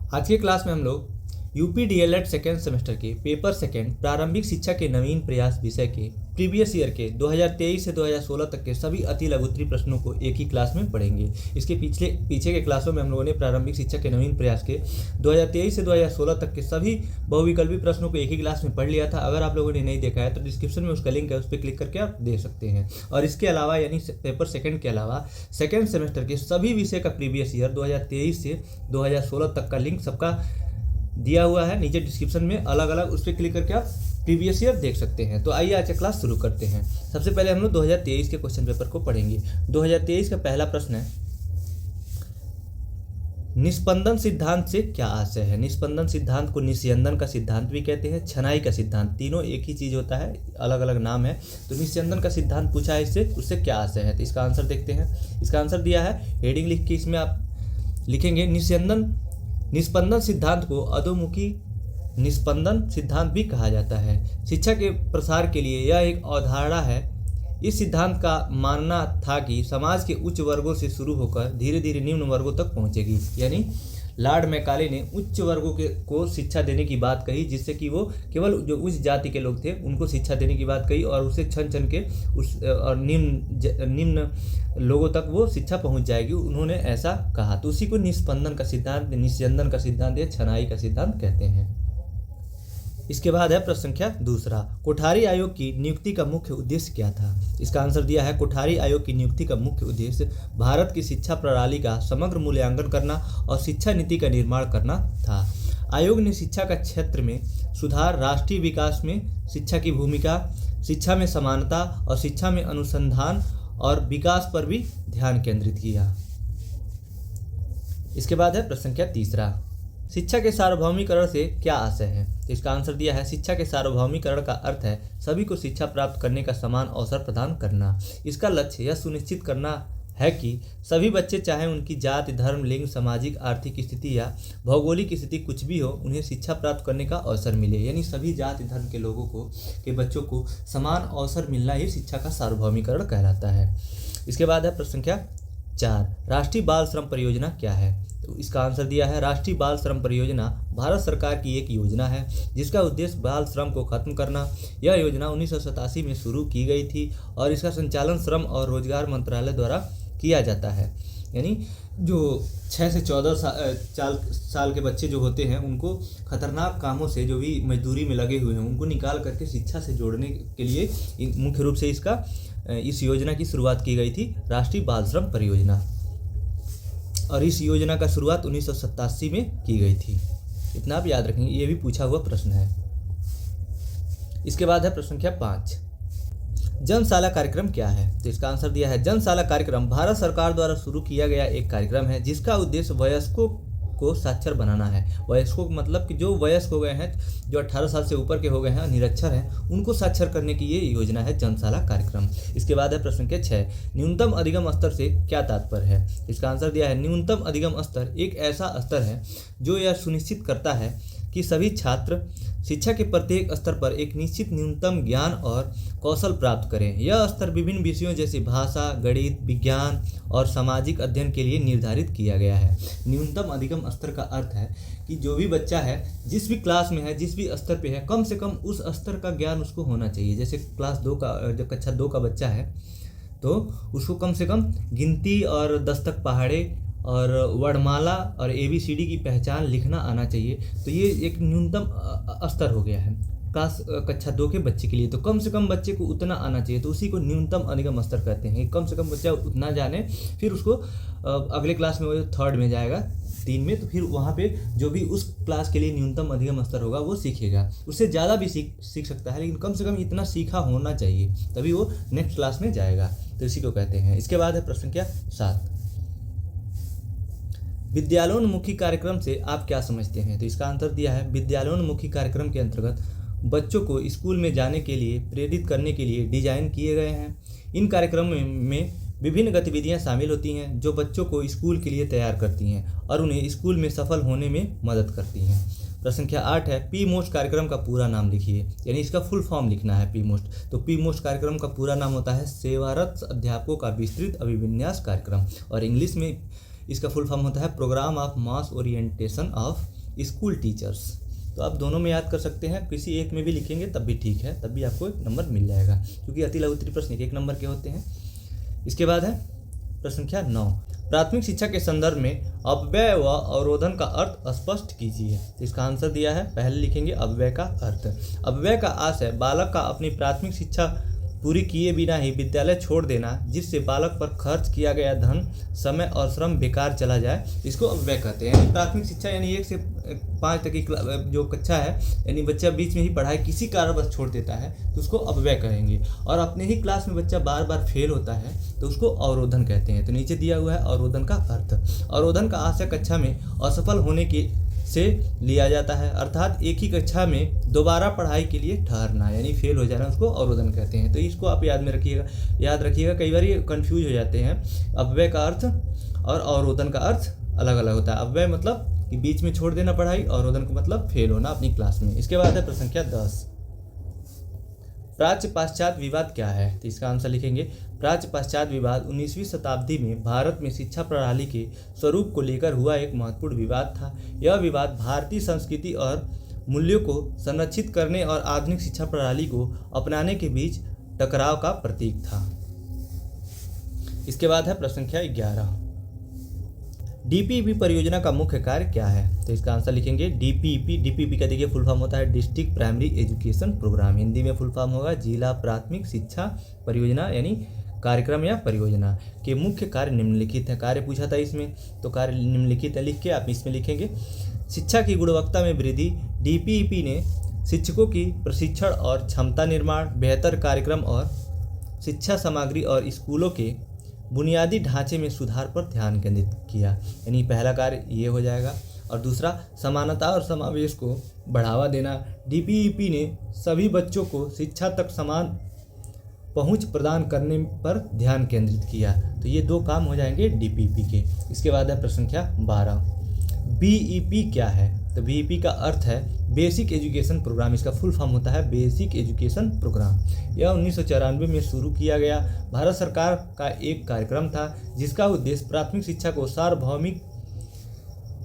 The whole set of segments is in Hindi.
आज के क्लास में हम लोग यूपी डीएलएड सेकेंड सेमेस्टर के पेपर सेकेंड प्रारंभिक शिक्षा के नवीन प्रयास विषय के प्रीवियस ईयर के 2023 से 2016 तक के सभी अति लघुत्तरीय प्रश्नों को एक ही क्लास में पढ़ेंगे। इसके पीछे के क्लासों में हम लोगों ने प्रारंभिक शिक्षा के नवीन प्रयास के 2023 से 2016 तक के सभी बहुविकल्पी प्रश्नों को एक ही क्लास में पढ़ लिया था। अगर आप लोगों ने नहीं देखा है तो डिस्क्रिप्शन में उसका लिंक है, उस पर क्लिक करके आप देख सकते हैं। और इसके अलावा यानी पेपर सेकेंड के अलावा सेकेंड सेमेस्टर के सभी विषय का प्रीवियस ईयर 2023 से 2016 तक का लिंक सबका दिया हुआ है नीचे डिस्क्रिप्शन में, अलग अलग उस पर क्लिक करके आप प्रीवियस ईयर देख सकते हैं। तो आइए आज का क्लास शुरू करते हैं। सबसे पहले हम लोग 2023 के क्वेश्चन पेपर को पढ़ेंगे। 2023 का पहला प्रश्न है, निस्पंदन सिद्धांत से क्या आशय है। निस्पंदन सिद्धांत को निस्यंदन का सिद्धांत भी कहते हैं, छनाई का सिद्धांत, तीनों एक ही चीज होता है, अलग अलग नाम है। तो निस्यंदन का सिद्धांत पूछा है इससे, उससे क्या आशय है। तो इसका आंसर देखते हैं। इसका आंसर दिया है, हेडिंग लिख के इसमें आप लिखेंगे निस्पंदन सिद्धांत को अधोमुखी निस्पंदन सिद्धांत भी कहा जाता है। शिक्षा के प्रसार के लिए यह एक अवधारणा है। इस सिद्धांत का मानना था कि समाज के उच्च वर्गों से शुरू होकर धीरे धीरे निम्न वर्गों तक पहुंचेगी। यानी लॉर्ड मैकाले ने उच्च वर्गों को शिक्षा देने की बात कही, जिससे कि वो केवल जो उच्च जाति के लोग थे उनको शिक्षा देने की बात कही और उसे छन छन के और निम्न लोगों तक वो शिक्षा पहुंच जाएगी, उन्होंने ऐसा कहा। तो उसी को निस्पंदन का सिद्धांत, निस्यंदन का सिद्धांत या छनाई का सिद्धांत कहते हैं। इसके बाद है प्रश्न संख्या दूसरा, कोठारी आयोग की नियुक्ति का मुख्य उद्देश्य क्या था। इसका आंसर दिया है, कोठारी आयोग की नियुक्ति का मुख्य उद्देश्य भारत की शिक्षा प्रणाली का समग्र मूल्यांकन करना और शिक्षा नीति का निर्माण करना था। आयोग ने शिक्षा का क्षेत्र में सुधार, राष्ट्रीय विकास में शिक्षा की भूमिका, शिक्षा में समानता और शिक्षा में अनुसंधान और विकास पर भी ध्यान केंद्रित किया। इसके बाद है प्रश्न संख्या तीसरा, शिक्षा के सार्वभौमिकरण से क्या आशय है। तो इसका आंसर दिया है, शिक्षा के सार्वभौमिकरण का अर्थ है सभी को शिक्षा प्राप्त करने का समान अवसर प्रदान करना। इसका लक्ष्य यह सुनिश्चित करना है कि सभी बच्चे, चाहे उनकी जाति, धर्म, लिंग, सामाजिक आर्थिक स्थिति या भौगोलिक स्थिति कुछ भी हो, उन्हें शिक्षा प्राप्त करने का अवसर मिले। यानी सभी जाति धर्म के लोगों को, के बच्चों को समान अवसर मिलना ही शिक्षा का सार्वभौमिकरण कहलाता है। इसके बाद है प्रश्न संख्या 4, राष्ट्रीय बाल श्रम परियोजना क्या है। तो इसका आंसर दिया है, राष्ट्रीय बाल श्रम परियोजना भारत सरकार की एक योजना है जिसका उद्देश्य बाल श्रम को खत्म करना। यह योजना 1987 में शुरू की गई थी और इसका संचालन श्रम और रोजगार मंत्रालय द्वारा किया जाता है। यानी जो 6 से 14 साल के बच्चे जो होते हैं उनको खतरनाक कामों से, जो भी मजदूरी में लगे हुए हैं, उनको निकाल करके शिक्षा से जोड़ने के लिए मुख्य रूप से इस योजना की शुरुआत की गई थी, राष्ट्रीय बाल श्रम परियोजना। और इस योजना का शुरुआत 1987 में की गई थी। इतना आप याद रखेंगे, ये भी पूछा हुआ प्रश्न है। इसके बाद है प्रश्न संख्या 5, जनशाला कार्यक्रम क्या है। तो इसका आंसर दिया है, जनशाला कार्यक्रम भारत सरकार द्वारा शुरू किया गया एक कार्यक्रम है जिसका उद्देश्य वयस्कों को साक्षर बनाना है। वयस्कों मतलब कि जो वयस्क हो गए हैं, जो 18 साल से ऊपर के हो गए हैं, निरक्षर हैं, उनको साक्षर करने की ये योजना है जनशाला कार्यक्रम। इसके बाद है प्रश्न के 6, न्यूनतम अधिगम स्तर से क्या तात्पर्य है। इसका आंसर दिया है, न्यूनतम अधिगम स्तर एक ऐसा स्तर है जो यह सुनिश्चित करता है कि सभी छात्र शिक्षा के प्रत्येक स्तर पर एक निश्चित न्यूनतम ज्ञान और कौशल प्राप्त करें। यह स्तर विभिन्न विषयों जैसे भाषा, गणित, विज्ञान और सामाजिक अध्ययन के लिए निर्धारित किया गया है। न्यूनतम अधिगम स्तर का अर्थ है कि जो भी बच्चा है, जिस भी क्लास में है, जिस भी स्तर पे है, कम से कम उस स्तर का ज्ञान उसको होना चाहिए। जैसे क्लास 2 का, जब कक्षा 2 का बच्चा है तो उसको कम से कम गिनती और दस्तक पहाड़े और वर्णमाला और ABCD की पहचान लिखना आना चाहिए। तो ये एक न्यूनतम स्तर हो गया है कक्षा 2 के बच्चे के लिए। तो कम से कम बच्चे को उतना आना चाहिए, तो उसी को न्यूनतम अधिगम स्तर कहते हैं। कम से कम बच्चा उतना जाने, फिर उसको अगले क्लास में वो 3rd में जाएगा, 3 में, तो फिर वहाँ पे जो भी उस क्लास के लिए न्यूनतम अधिगम स्तर होगा वो सीखेगा। उससे ज़्यादा भी सीख सकता है, लेकिन कम से कम इतना सीखा होना चाहिए, तभी वो नेक्स्ट क्लास में जाएगा। तो इसी को कहते हैं। इसके बाद है प्रश्न संख्या 7, विद्यालयोन्मुखी कार्यक्रम से आप क्या समझते हैं। तो इसका आंसर दिया है, विद्यालयोन्मुखी कार्यक्रम के अंतर्गत बच्चों को स्कूल में जाने के लिए प्रेरित करने के लिए डिजाइन किए गए हैं। इन कार्यक्रमों में विभिन्न गतिविधियां शामिल होती हैं जो बच्चों को स्कूल के लिए तैयार करती हैं और उन्हें स्कूल में सफल होने में मदद करती हैं। प्रश्न संख्या 8 है, पी मोस्ट कार्यक्रम का पूरा नाम लिखिए। यानी इसका फुल फॉर्म लिखना है पी मोस्ट। तो पी मोस्ट कार्यक्रम का पूरा नाम होता है सेवारत अध्यापकों का विस्तृत अभिविन्यास कार्यक्रम, और इंग्लिश में इसका फुल फॉर्म होता है programme of mass orientation of school teachers. तो आप दोनों में याद कर सकते हैं, किसी एक में भी लिखेंगे तब भी ठीक है, तब भी आपको 1 नंबर मिल जाएगा, क्योंकि अति लघु उत्तरीय प्रश्न 1 नंबर के होते हैं। इसके बाद है प्रश्न संख्या 9, प्राथमिक शिक्षा के संदर्भ में अपव्यय व अवरोधन का अर्थ स्पष्ट कीजिए। तो इसका आंसर दिया है, पहले लिखेंगे अपव्यय का अर्थ। अपव्यय का आशय बालक का अपनी प्राथमिक शिक्षा पूरी किए बिना ही विद्यालय छोड़ देना, जिससे बालक पर खर्च किया गया धन, समय और श्रम बेकार चला जाए, इसको अपव्यय कहते हैं। यानी प्राथमिक शिक्षा यानी 1 से 5 तक की जो कक्षा है, यानी बच्चा बीच में ही पढ़ाई किसी कारणवश छोड़ देता है तो उसको अपव्यय कहेंगे। और अपने ही क्लास में बच्चा बार बार फेल होता है तो उसको अवरोधन कहते हैं। तो नीचे दिया हुआ है अवरोधन का अर्थ। अवरोधन का आशय कक्षा में असफल होने के से लिया जाता है, अर्थात एक ही कक्षा में दोबारा पढ़ाई के लिए ठहरना, यानी फेल हो जाना, उसको अवरोधन कहते हैं। तो इसको आप याद रखिएगा, कई बार ये कन्फ्यूज हो जाते हैं। अपव्यय का अर्थ और अवरोधन का अर्थ अलग अलग होता है। अपव्यय मतलब कि बीच में छोड़ देना पढ़ाई, अवरोधन का मतलब फेल होना अपनी क्लास में। इसके बाद है प्रश्न संख्या 10, प्राच्य पाश्चात्य विवाद क्या है। तो इसका आंसर लिखेंगे, प्राच्य पाश्चात्य विवाद 19वीं शताब्दी में भारत में शिक्षा प्रणाली के स्वरूप को लेकर हुआ एक महत्वपूर्ण विवाद था। यह विवाद भारतीय संस्कृति और मूल्यों को संरक्षित करने और आधुनिक शिक्षा प्रणाली को अपनाने के बीच टकराव का प्रतीक था। इसके बाद है प्रश्न संख्या 11, डीपीपी परियोजना का मुख्य कार्य क्या है। तो इसका आंसर लिखेंगे, डीपीपी का देखिए फुल फॉर्म होता है district primary education programme. Hindi में फुल फॉर्म होगा जिला प्राथमिक शिक्षा परियोजना, यानी कार्यक्रम या परियोजना के मुख्य कार्य निम्नलिखित है। कार्य पूछा था इसमें, तो कार्य निम्नलिखित है लिख के आप इसमें लिखेंगे। शिक्षा की गुणवत्ता में वृद्धि, डीपीपी ने शिक्षकों की प्रशिक्षण और क्षमता निर्माण, बेहतर कार्यक्रम और शिक्षा सामग्री और स्कूलों के बुनियादी ढांचे में सुधार पर ध्यान केंद्रित किया, यानी पहला कार्य ये हो जाएगा। और दूसरा, समानता और समावेश को बढ़ावा देना, डीपीईपी ने सभी बच्चों को शिक्षा तक समान पहुंच प्रदान करने पर ध्यान केंद्रित किया। तो ये 2 काम हो जाएंगे डीपीईपी के। इसके बाद है प्रश्न संख्या 12, बीईपी क्या है। तो बीईपी का अर्थ है बेसिक एजुकेशन प्रोग्राम। इसका फुल फॉर्म होता है बेसिक एजुकेशन प्रोग्राम। यह 1994 में शुरू किया गया भारत सरकार का एक कार्यक्रम था, जिसका उद्देश्य प्राथमिक शिक्षा को सार्वभौमिक,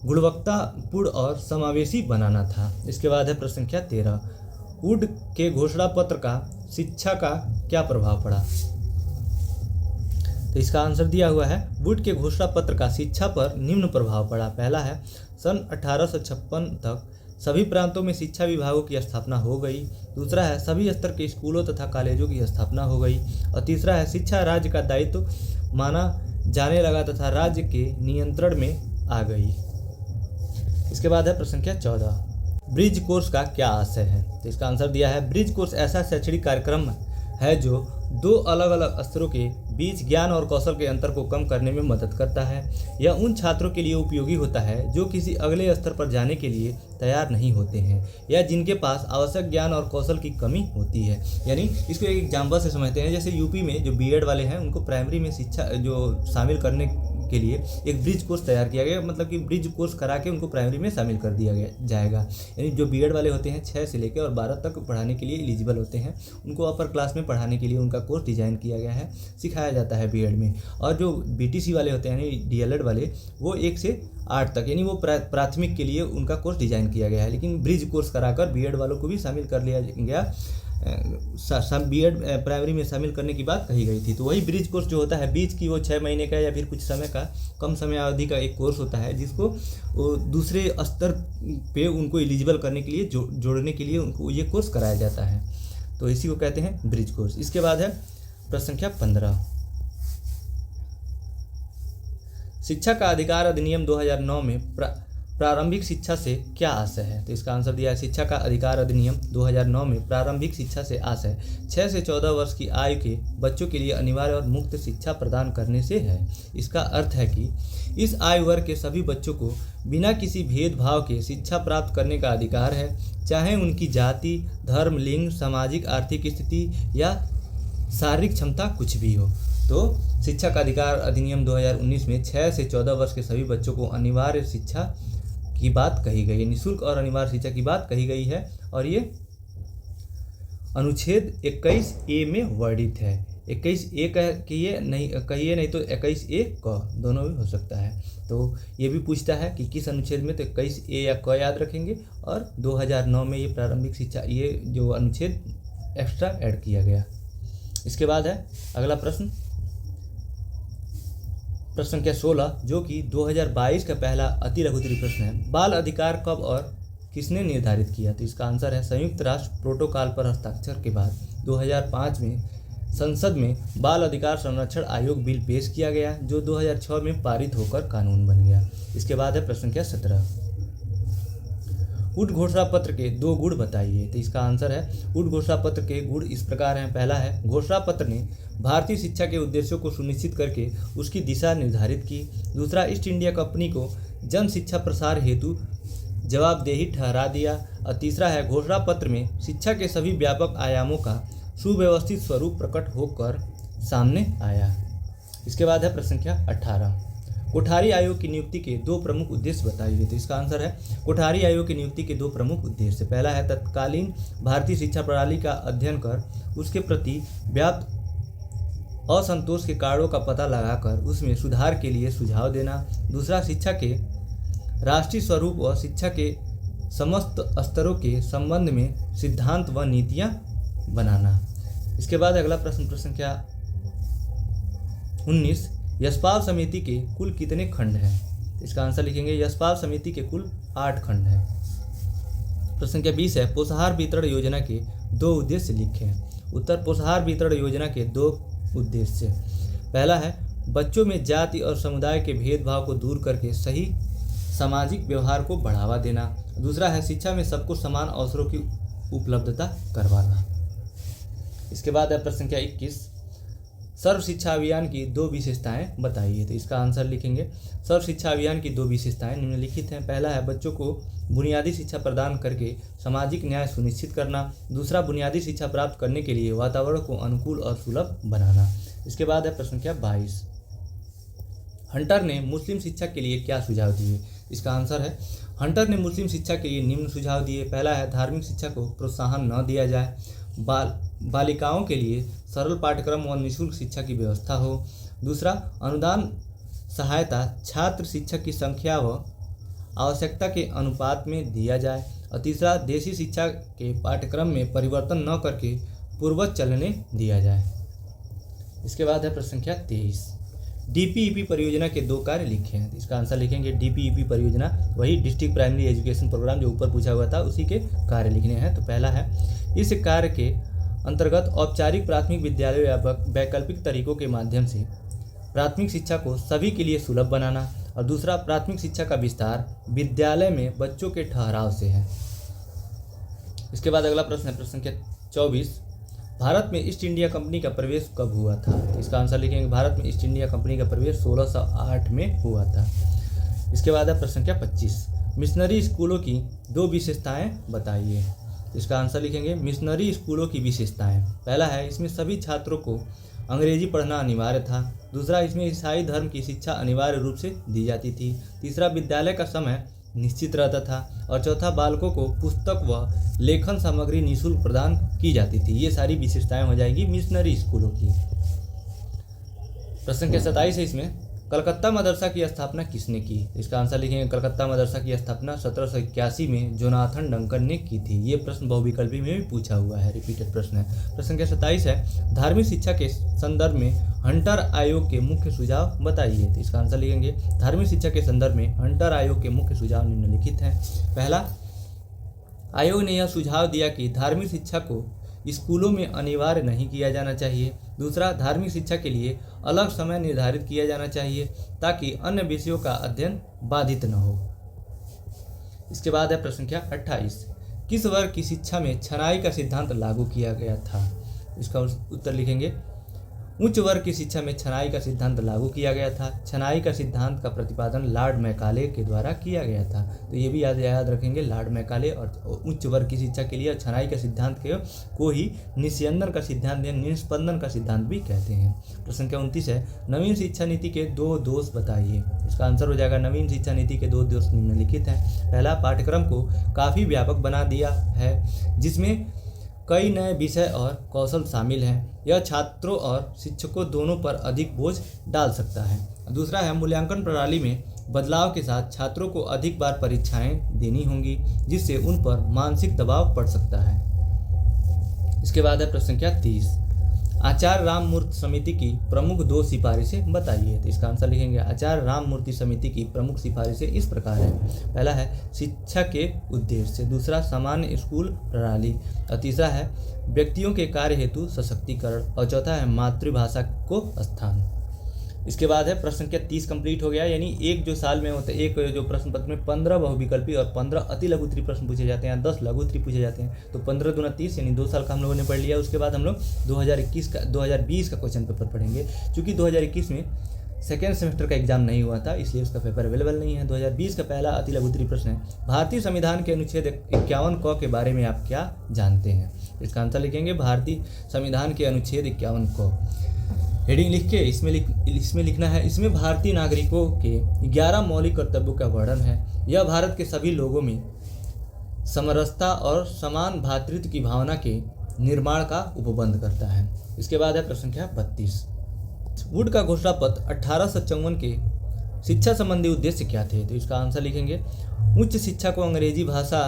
गुणवत्तापूर्ण और समावेशी बनाना था। इसके बाद है प्रश्न संख्या 13, वुड के घोषणा पत्र का शिक्षा का क्या प्रभाव पड़ा। तो इसका आंसर दिया हुआ है, वुड के घोषणा पत्र का शिक्षा पर निम्न प्रभाव पड़ा। पहला है, सन 1856 तक सभी प्रांतों में शिक्षा विभागों की स्थापना हो गई। दूसरा है, सभी स्तर के स्कूलों तथा कॉलेजों की स्थापना हो गई। और तीसरा है, शिक्षा राज्य का दायित्व माना जाने लगा तथा राज्य के नियंत्रण में आ गई। इसके बाद है प्रश्न संख्या 14, ब्रिज कोर्स का क्या आशय है। तो इसका आंसर दिया है, ब्रिज कोर्स ऐसा शैक्षणिक कार्यक्रम है जो 2 अलग अलग स्तरों के बीच ज्ञान और कौशल के अंतर को कम करने में मदद करता है। यह उन छात्रों के लिए उपयोगी होता है जो किसी अगले स्तर पर जाने के लिए तैयार नहीं होते हैं या जिनके पास आवश्यक ज्ञान और कौशल की कमी होती है। यानी इसको एक एग्जाम्पल से समझते हैं, जैसे यूपी में जो बीएड वाले हैं उनको प्राइमरी में शिक्षा जो शामिल करने के लिए एक ब्रिज कोर्स तैयार किया गया, मतलब कि ब्रिज कोर्स करा के उनको प्राइमरी में शामिल कर दिया जाएगा। यानी जो बीएड वाले होते हैं 6 से लेकर और 12 तक पढ़ाने के लिए एलिजिबल होते हैं, उनको अपर क्लास में पढ़ाने के लिए उनका कोर्स डिजाइन किया गया है, सिखाया जाता है बीएड में। और जो बीटीसी वाले होते हैं यानी डीएलएड वाले, वो 1 से 8 तक यानी वो प्राथमिक के लिए उनका कोर्स डिजाइन किया गया है। लेकिन ब्रिज कोर्स कराकर बीएड वालों को भी शामिल कर लिया गया, बीएड प्राइमरी में शामिल करने की बात कही गई थी। तो वही ब्रिज कोर्स जो होता है बीच की, वो 6 महीने का या फिर कुछ समय का, कम समय अवधि का एक कोर्स होता है, जिसको वो दूसरे स्तर पे उनको एलिजिबल करने के लिए जोड़ने के लिए उनको ये कोर्स कराया जाता है। तो इसी को कहते हैं ब्रिज कोर्स। इसके बाद है प्रश्न संख्या 15, शिक्षा का अधिकार अधिनियम 2009 में प्रारंभिक शिक्षा से क्या आशय है। तो इसका आंसर दिया है, शिक्षा का अधिकार अधिनियम 2009 में प्रारंभिक शिक्षा से आशय 6 से 14 वर्ष की आयु के बच्चों के लिए अनिवार्य और मुक्त शिक्षा प्रदान करने से है। इसका अर्थ है कि इस आयु वर्ग के सभी बच्चों को बिना किसी भेदभाव के शिक्षा प्राप्त करने का अधिकार है, चाहे उनकी जाति, धर्म, लिंग, सामाजिक आर्थिक स्थिति या शारीरिक क्षमता कुछ भी हो। तो शिक्षा का अधिकार अधिनियम 2019 में 6 से 14 वर्ष के सभी बच्चों को अनिवार्य शिक्षा की बात कही गई है, निःशुल्क और अनिवार्य शिक्षा की बात कही गई है, और ये अनुच्छेद 21A में वर्णित है। 21A कहिए नहीं तो 21A क, दोनों भी हो सकता है। तो ये भी पूछता है कि किस अनुच्छेद में, तो 21A या क याद रखेंगे। और 2009 में ये प्रारंभिक शिक्षा, ये जो अनुच्छेद एक्स्ट्रा ऐड किया गया। इसके बाद है अगला प्रश्न संख्या 16, जो कि 2022 का पहला अति लघुत्तरीय प्रश्न है। बाल अधिकार कब और किसने निर्धारित किया? तो इसका आंसर है संयुक्त राष्ट्र प्रोटोकॉल पर हस्ताक्षर के बाद 2005 में संसद में बाल अधिकार संरक्षण आयोग बिल पेश किया गया, जो 2006 में पारित होकर कानून बन गया। इसके बाद है प्रश्न संख्या 17, उद्घोषणा पत्र के 2 गुण बताइए। तो इसका आंसर है उद्घोषणा पत्र के गुण इस प्रकार हैं। पहला है, घोषणा पत्र ने भारतीय शिक्षा के उद्देश्यों को सुनिश्चित करके उसकी दिशा निर्धारित की। दूसरा, ईस्ट इंडिया कंपनी को जन शिक्षा प्रसार हेतु जवाबदेही ठहरा दिया। और तीसरा है, घोषणा पत्र में शिक्षा के सभी व्यापक आयामों का सुव्यवस्थित स्वरूप प्रकट होकर सामने आया। इसके बाद है प्रश्न संख्या 18, कोठारी आयोग की नियुक्ति के 2 प्रमुख उद्देश्य बताइए। तो इसका आंसर है कोठारी आयोग की नियुक्ति के 2 प्रमुख उद्देश्य। पहला है, तत्कालीन भारतीय शिक्षा प्रणाली का अध्ययन कर उसके प्रति व्याप्त असंतोष के कारणों का पता लगाकर उसमें सुधार के लिए सुझाव देना। दूसरा, शिक्षा के राष्ट्रीय स्वरूप व शिक्षा के समस्त स्तरों के संबंध में सिद्धांत व नीतियां बनाना। इसके बाद अगला प्रश्न संख्या 19, यशपाल समिति के कुल कितने खंड हैं? इसका आंसर लिखेंगे यशपाल समिति के कुल 8 खंड हैं। प्रश्न संख्या 20 है, पोषाहार वितरण योजना के 2 उद्देश्य लिखें। उत्तर, पोषाहार वितरण योजना के 2 उद्देश्य। पहला है, बच्चों में जाति और समुदाय के भेदभाव को दूर करके सही सामाजिक व्यवहार को बढ़ावा देना। दूसरा है, शिक्षा में सबको समान अवसरों की उपलब्धता करवाना। इसके बाद है प्रश्न संख्या 21, सर्व शिक्षा अभियान की 2 विशेषताएं बताइए। तो इसका आंसर लिखेंगे सर्व शिक्षा अभियान की 2 विशेषताएं निम्नलिखित हैं। पहला है, बच्चों को बुनियादी शिक्षा प्रदान करके सामाजिक न्याय सुनिश्चित करना। दूसरा, बुनियादी शिक्षा प्राप्त करने के लिए वातावरण को अनुकूल और सुलभ बनाना। इसके बाद है प्रश्न संख्या 22, हंटर ने मुस्लिम शिक्षा के लिए क्या सुझाव दिए? इसका आंसर है, हंटर ने मुस्लिम शिक्षा के लिए निम्न सुझाव दिए। पहला है, धार्मिक शिक्षा को प्रोत्साहन न दिया जाए। बालिकाओं के लिए सरल पाठ्यक्रम व निःशुल्क शिक्षा की व्यवस्था हो। दूसरा, अनुदान सहायता छात्र शिक्षक की संख्या व आवश्यकता के अनुपात में दिया जाए। और तीसरा, देशी शिक्षा के पाठ्यक्रम में परिवर्तन न करके पूर्ववत चलने दिया जाए। इसके बाद है प्रश्न संख्या 23, डीपीईपी परियोजना के 2 कार्य लिखे हैं। इसका आंसर लिखेंगे डीपीईपी परियोजना, वही डिस्ट्रिक्ट प्राइमरी एजुकेशन प्रोग्राम जो ऊपर पूछा हुआ था, उसी के कार्य लिखने हैं। तो पहला है, इस कार्य के अंतर्गत औपचारिक प्राथमिक विद्यालय या वैकल्पिक तरीकों के माध्यम से प्राथमिक शिक्षा को सभी के लिए सुलभ बनाना। और दूसरा, प्राथमिक शिक्षा का विस्तार विद्यालय में बच्चों के ठहराव से है। इसके बाद अगला प्रश्न है प्रश्न संख्या 24, भारत में ईस्ट इंडिया कंपनी का प्रवेश कब हुआ था? इसका आंसर लिखेंगे भारत में ईस्ट इंडिया कंपनी का प्रवेश 1608 में हुआ था। इसके बाद है प्रश्न संख्या 25, मिशनरी स्कूलों की 2 विशेषताएं बताइए। इसका आंसर लिखेंगे मिशनरी स्कूलों की विशेषताएं। पहला है, इसमें सभी छात्रों को अंग्रेजी पढ़ना अनिवार्य था। दूसरा, इसमें ईसाई धर्म की शिक्षा अनिवार्य रूप से दी जाती थी। तीसरा, विद्यालय का समय निश्चित रहता था। और चौथा, बालकों को पुस्तक व लेखन सामग्री निःशुल्क प्रदान की जाती थी। ये सारी विशेषताएं हो जाएंगी मिशनरी स्कूलों की। प्रश्न संख्या 27 है, इसमें कलकत्ता मदरसा की स्थापना किसने की? इसका आंसर लिखेंगे कलकत्ता मदरसा की स्थापना 1781 में जोनाथन डंकन ने की थी। ये प्रश्न बहुविकल्पी में भी पूछा हुआ है, रिपीटेड प्रश्न है। प्रश्न संख्या 27 है, धार्मिक शिक्षा के संदर्भ में हंटर आयोग के मुख्य सुझाव बताइए। तो इसका आंसर लिखेंगे धार्मिक शिक्षा के संदर्भ में हंटर आयोग के मुख्य सुझाव निम्नलिखित हैं। पहला, आयोग ने यह सुझाव दिया कि धार्मिक शिक्षा को स्कूलों में अनिवार्य नहीं किया जाना चाहिए। दूसरा, धार्मिक शिक्षा के लिए अलग समय निर्धारित किया जाना चाहिए ताकि अन्य विषयों का अध्ययन बाधित न हो। इसके बाद है प्रश्न संख्या 28, किस वर्ग की शिक्षा में छनाई का सिद्धांत लागू किया गया था? इसका उत्तर लिखेंगे उच्च वर्ग की शिक्षा में छनाई का सिद्धांत लागू किया गया था। छनाई का सिद्धांत का प्रतिपादन लॉर्ड मैकाले के द्वारा किया गया था। तो ये भी याद रखेंगे, लॉर्ड मैकाले और उच्च वर्ग की शिक्षा के लिए छनाई का सिद्धांत को ही निस्यंदन का सिद्धांत या निष्पंदन का सिद्धांत भी कहते हैं। प्रश्न संख्या 29 है, नवीन शिक्षा नीति के 2 दोष बताइए। इसका आंसर हो जाएगा नवीन शिक्षा नीति के 2 दोष निम्नलिखित हैं। पहला, पाठ्यक्रम को काफ़ी व्यापक बना दिया है, जिसमें कई नए विषय और कौशल शामिल हैं। यह छात्रों और शिक्षकों दोनों पर अधिक बोझ डाल सकता है। दूसरा है मूल्यांकन प्रणाली में बदलाव के साथ छात्रों को अधिक बार परीक्षाएं देनी होंगी, जिससे उन पर मानसिक दबाव पड़ सकता है। इसके बाद है प्रश्न संख्या 30। आचार्य राममूर्ति समिति की प्रमुख 2 सिफारिशें बताइए। तो इसका आंसर लिखेंगे आचार्य राममूर्ति समिति की प्रमुख सिफारिशें इस प्रकार है। पहला है शिक्षा के उद्देश्य, दूसरा सामान्य स्कूल प्रणाली, और तीसरा है व्यक्तियों के कार्य हेतु सशक्तिकरण, और चौथा है मातृभाषा को स्थान। इसके बाद है प्रश्न संख्या 30 कंप्लीट हो गया। यानी एक जो साल में होते एक जो प्रश्न पत्र में 15 बहुविकल्पी और 15 अति लघु उत्तरीय प्रश्न पूछे जाते हैं, 10 लघु उत्तरीय पूछे जाते हैं। तो 15 दूना 30 यानी 2 साल का हम लोगों ने पढ़ लिया। उसके बाद हम लोग 2020 का क्वेश्चन पेपर पढ़ेंगे। चूँकि 2021 में सेकेंड सेमेस्टर का एग्जाम नहीं हुआ था, इसलिए उसका पेपर अवेलेबल नहीं है। 2020 का पहला अति लघु उत्तरीय प्रश्न है भारतीय संविधान के अनुच्छेद 51 क के बारे में आप क्या जानते हैं। इसका आंसर लिखेंगे भारतीय संविधान के अनुच्छेद 51 क। हेडिंग लिख के इसमें लिखना है इसमें भारतीय नागरिकों के 11 मौलिक कर्तव्यों का वर्णन है। यह भारत के सभी लोगों में समरसता और समान भ्रातृत्व की भावना के निर्माण का उपबंध करता है। इसके बाद है प्रश्न संख्या 32। वुड का घोषणा पत्र 1854 के शिक्षा संबंधी उद्देश्य क्या थे। तो इसका आंसर लिखेंगे उच्च शिक्षा को अंग्रेजी भाषा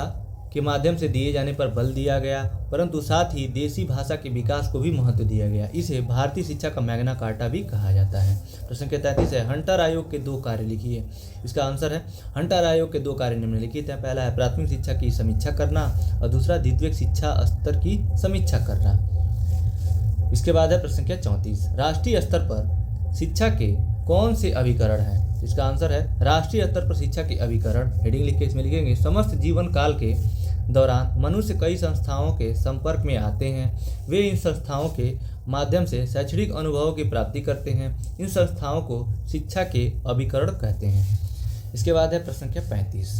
के माध्यम से दिए जाने पर बल दिया गया, परंतु साथ ही देसी भाषा के विकास को भी महत्व दिया गया। इसे भारतीय शिक्षा का मैग्ना कार्टा भी कहा जाता है। प्रश्न संख्या 33 है हंटर आयोग के 2 कार्य लिखिए। इसका आंसर है हंटर आयोग के 2 कार्य निम्नलिखित हैं। पहला है प्राथमिक शिक्षा की समीक्षा करना और दूसरा द्वितीयक शिक्षा स्तर की समीक्षा करना। इसके बाद है प्रश्न संख्या 34। राष्ट्रीय स्तर पर शिक्षा के कौन से अभिकरण हैं। इसका आंसर है राष्ट्रीय स्तर पर शिक्षा के अभिकरण। हेडिंग लिख के इसमें लिखेंगे समस्त जीवन काल के दौरान मनुष्य कई संस्थाओं के संपर्क में आते हैं। वे इन संस्थाओं के माध्यम से शैक्षणिक अनुभवों की प्राप्ति करते हैं। इन संस्थाओं को शिक्षा के अभिकरण कहते हैं। इसके बाद है प्रश्न संख्या 35।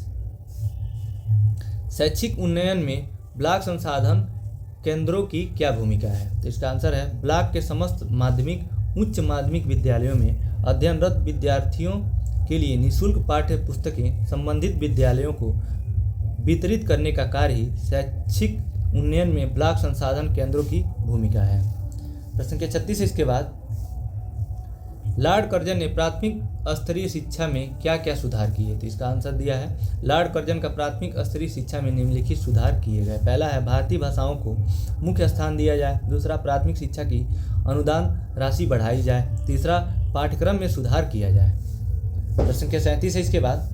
शैक्षिक उन्नयन में ब्लॉक संसाधन केंद्रों की क्या भूमिका है। तो इसका आंसर है ब्लॉक के समस्त माध्यमिक उच्च माध्यमिक विद्यालयों में अध्ययनरत विद्यार्थियों के लिए निःशुल्क पाठ्य पुस्तकें संबंधित विद्यालयों को वितरित करने का कार्य ही शैक्षिक उन्नयन में ब्लॉक संसाधन केंद्रों की भूमिका है। प्रश्न संख्या 36 इसके बाद लॉर्ड कर्जन ने प्राथमिक स्तरीय शिक्षा में क्या क्या सुधार किए। तो इसका आंसर दिया है लॉर्ड कर्जन का प्राथमिक स्तरीय शिक्षा में निम्नलिखित सुधार किए गए। पहला है भारतीय भाषाओं को मुख्य स्थान दिया जाए, दूसरा प्राथमिक शिक्षा की अनुदान राशि बढ़ाई जाए, तीसरा पाठ्यक्रम में सुधार किया जाए। प्रश्न संख्या 37 है इसके बाद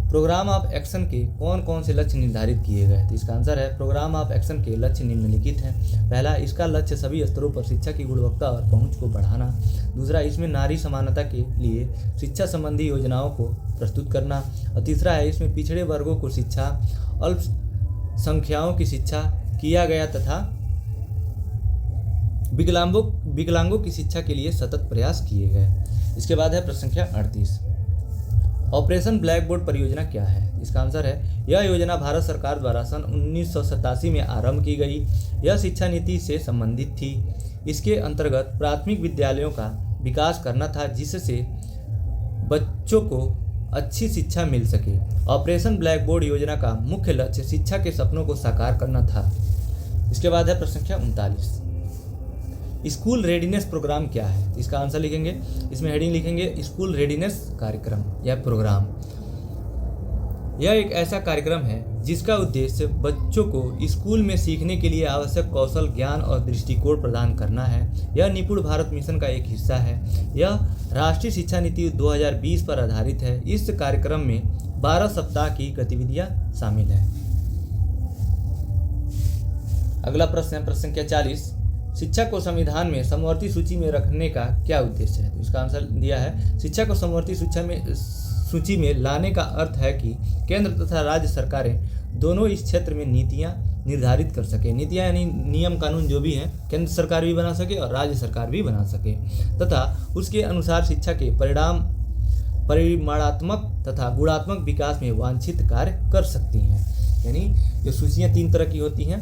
प्रोग्राम ऑफ एक्शन के कौन कौन से लक्ष्य निर्धारित किए गए। तो इसका आंसर है प्रोग्राम ऑफ एक्शन के लक्ष्य निम्नलिखित हैं। पहला इसका लक्ष्य सभी स्तरों पर शिक्षा की गुणवत्ता और पहुंच को बढ़ाना, दूसरा इसमें नारी समानता के लिए शिक्षा संबंधी योजनाओं को प्रस्तुत करना, और तीसरा है इसमें पिछड़े वर्गों को शिक्षा, अल्पसंख्याकों की शिक्षा किया गया तथा विकलांगों की शिक्षा के लिए सतत प्रयास किए गए। इसके बाद है प्रश्न संख्या 38। ऑपरेशन ब्लैक बोर्ड परियोजना क्या है। इसका आंसर है यह योजना भारत सरकार द्वारा सन 1987 में आरंभ की गई। यह शिक्षा नीति से संबंधित थी। इसके अंतर्गत प्राथमिक विद्यालयों का विकास करना था जिससे बच्चों को अच्छी शिक्षा मिल सके। ऑपरेशन ब्लैक बोर्ड योजना का मुख्य लक्ष्य शिक्षा के सपनों को साकार करना था। इसके बाद है प्रश्न संख्या 39। स्कूल रेडीनेस प्रोग्राम क्या है। इसका आंसर लिखेंगे इसमें हेडिंग लिखेंगे स्कूल रेडीनेस कार्यक्रम या प्रोग्राम। यह एक ऐसा कार्यक्रम है जिसका उद्देश्य बच्चों को स्कूल में सीखने के लिए आवश्यक कौशल, ज्ञान और दृष्टिकोण प्रदान करना है। यह निपुण भारत मिशन का एक हिस्सा है। यह राष्ट्रीय शिक्षा नीति 2020 पर आधारित है। इस कार्यक्रम में 12 सप्ताह की गतिविधियां शामिल हैं। अगला प्रश्न है प्रश्न संख्या 40। शिक्षा को संविधान में समवर्ती सूची में रखने का क्या उद्देश्य है। तो इसका आंसर दिया है शिक्षा को समवर्ती सूची में लाने का अर्थ है कि केंद्र तथा राज्य सरकारें दोनों इस क्षेत्र में नीतियां निर्धारित कर सके। नीतियां यानी नियम कानून जो भी हैं केंद्र सरकार भी बना सके और राज्य सरकार भी बना सके तथा उसके अनुसार शिक्षा के परिमाणात्मक तथा गुणात्मक विकास में वांछित कार्य कर सकती हैं। यानी जो सूचियाँ 3 तरह की होती हैं,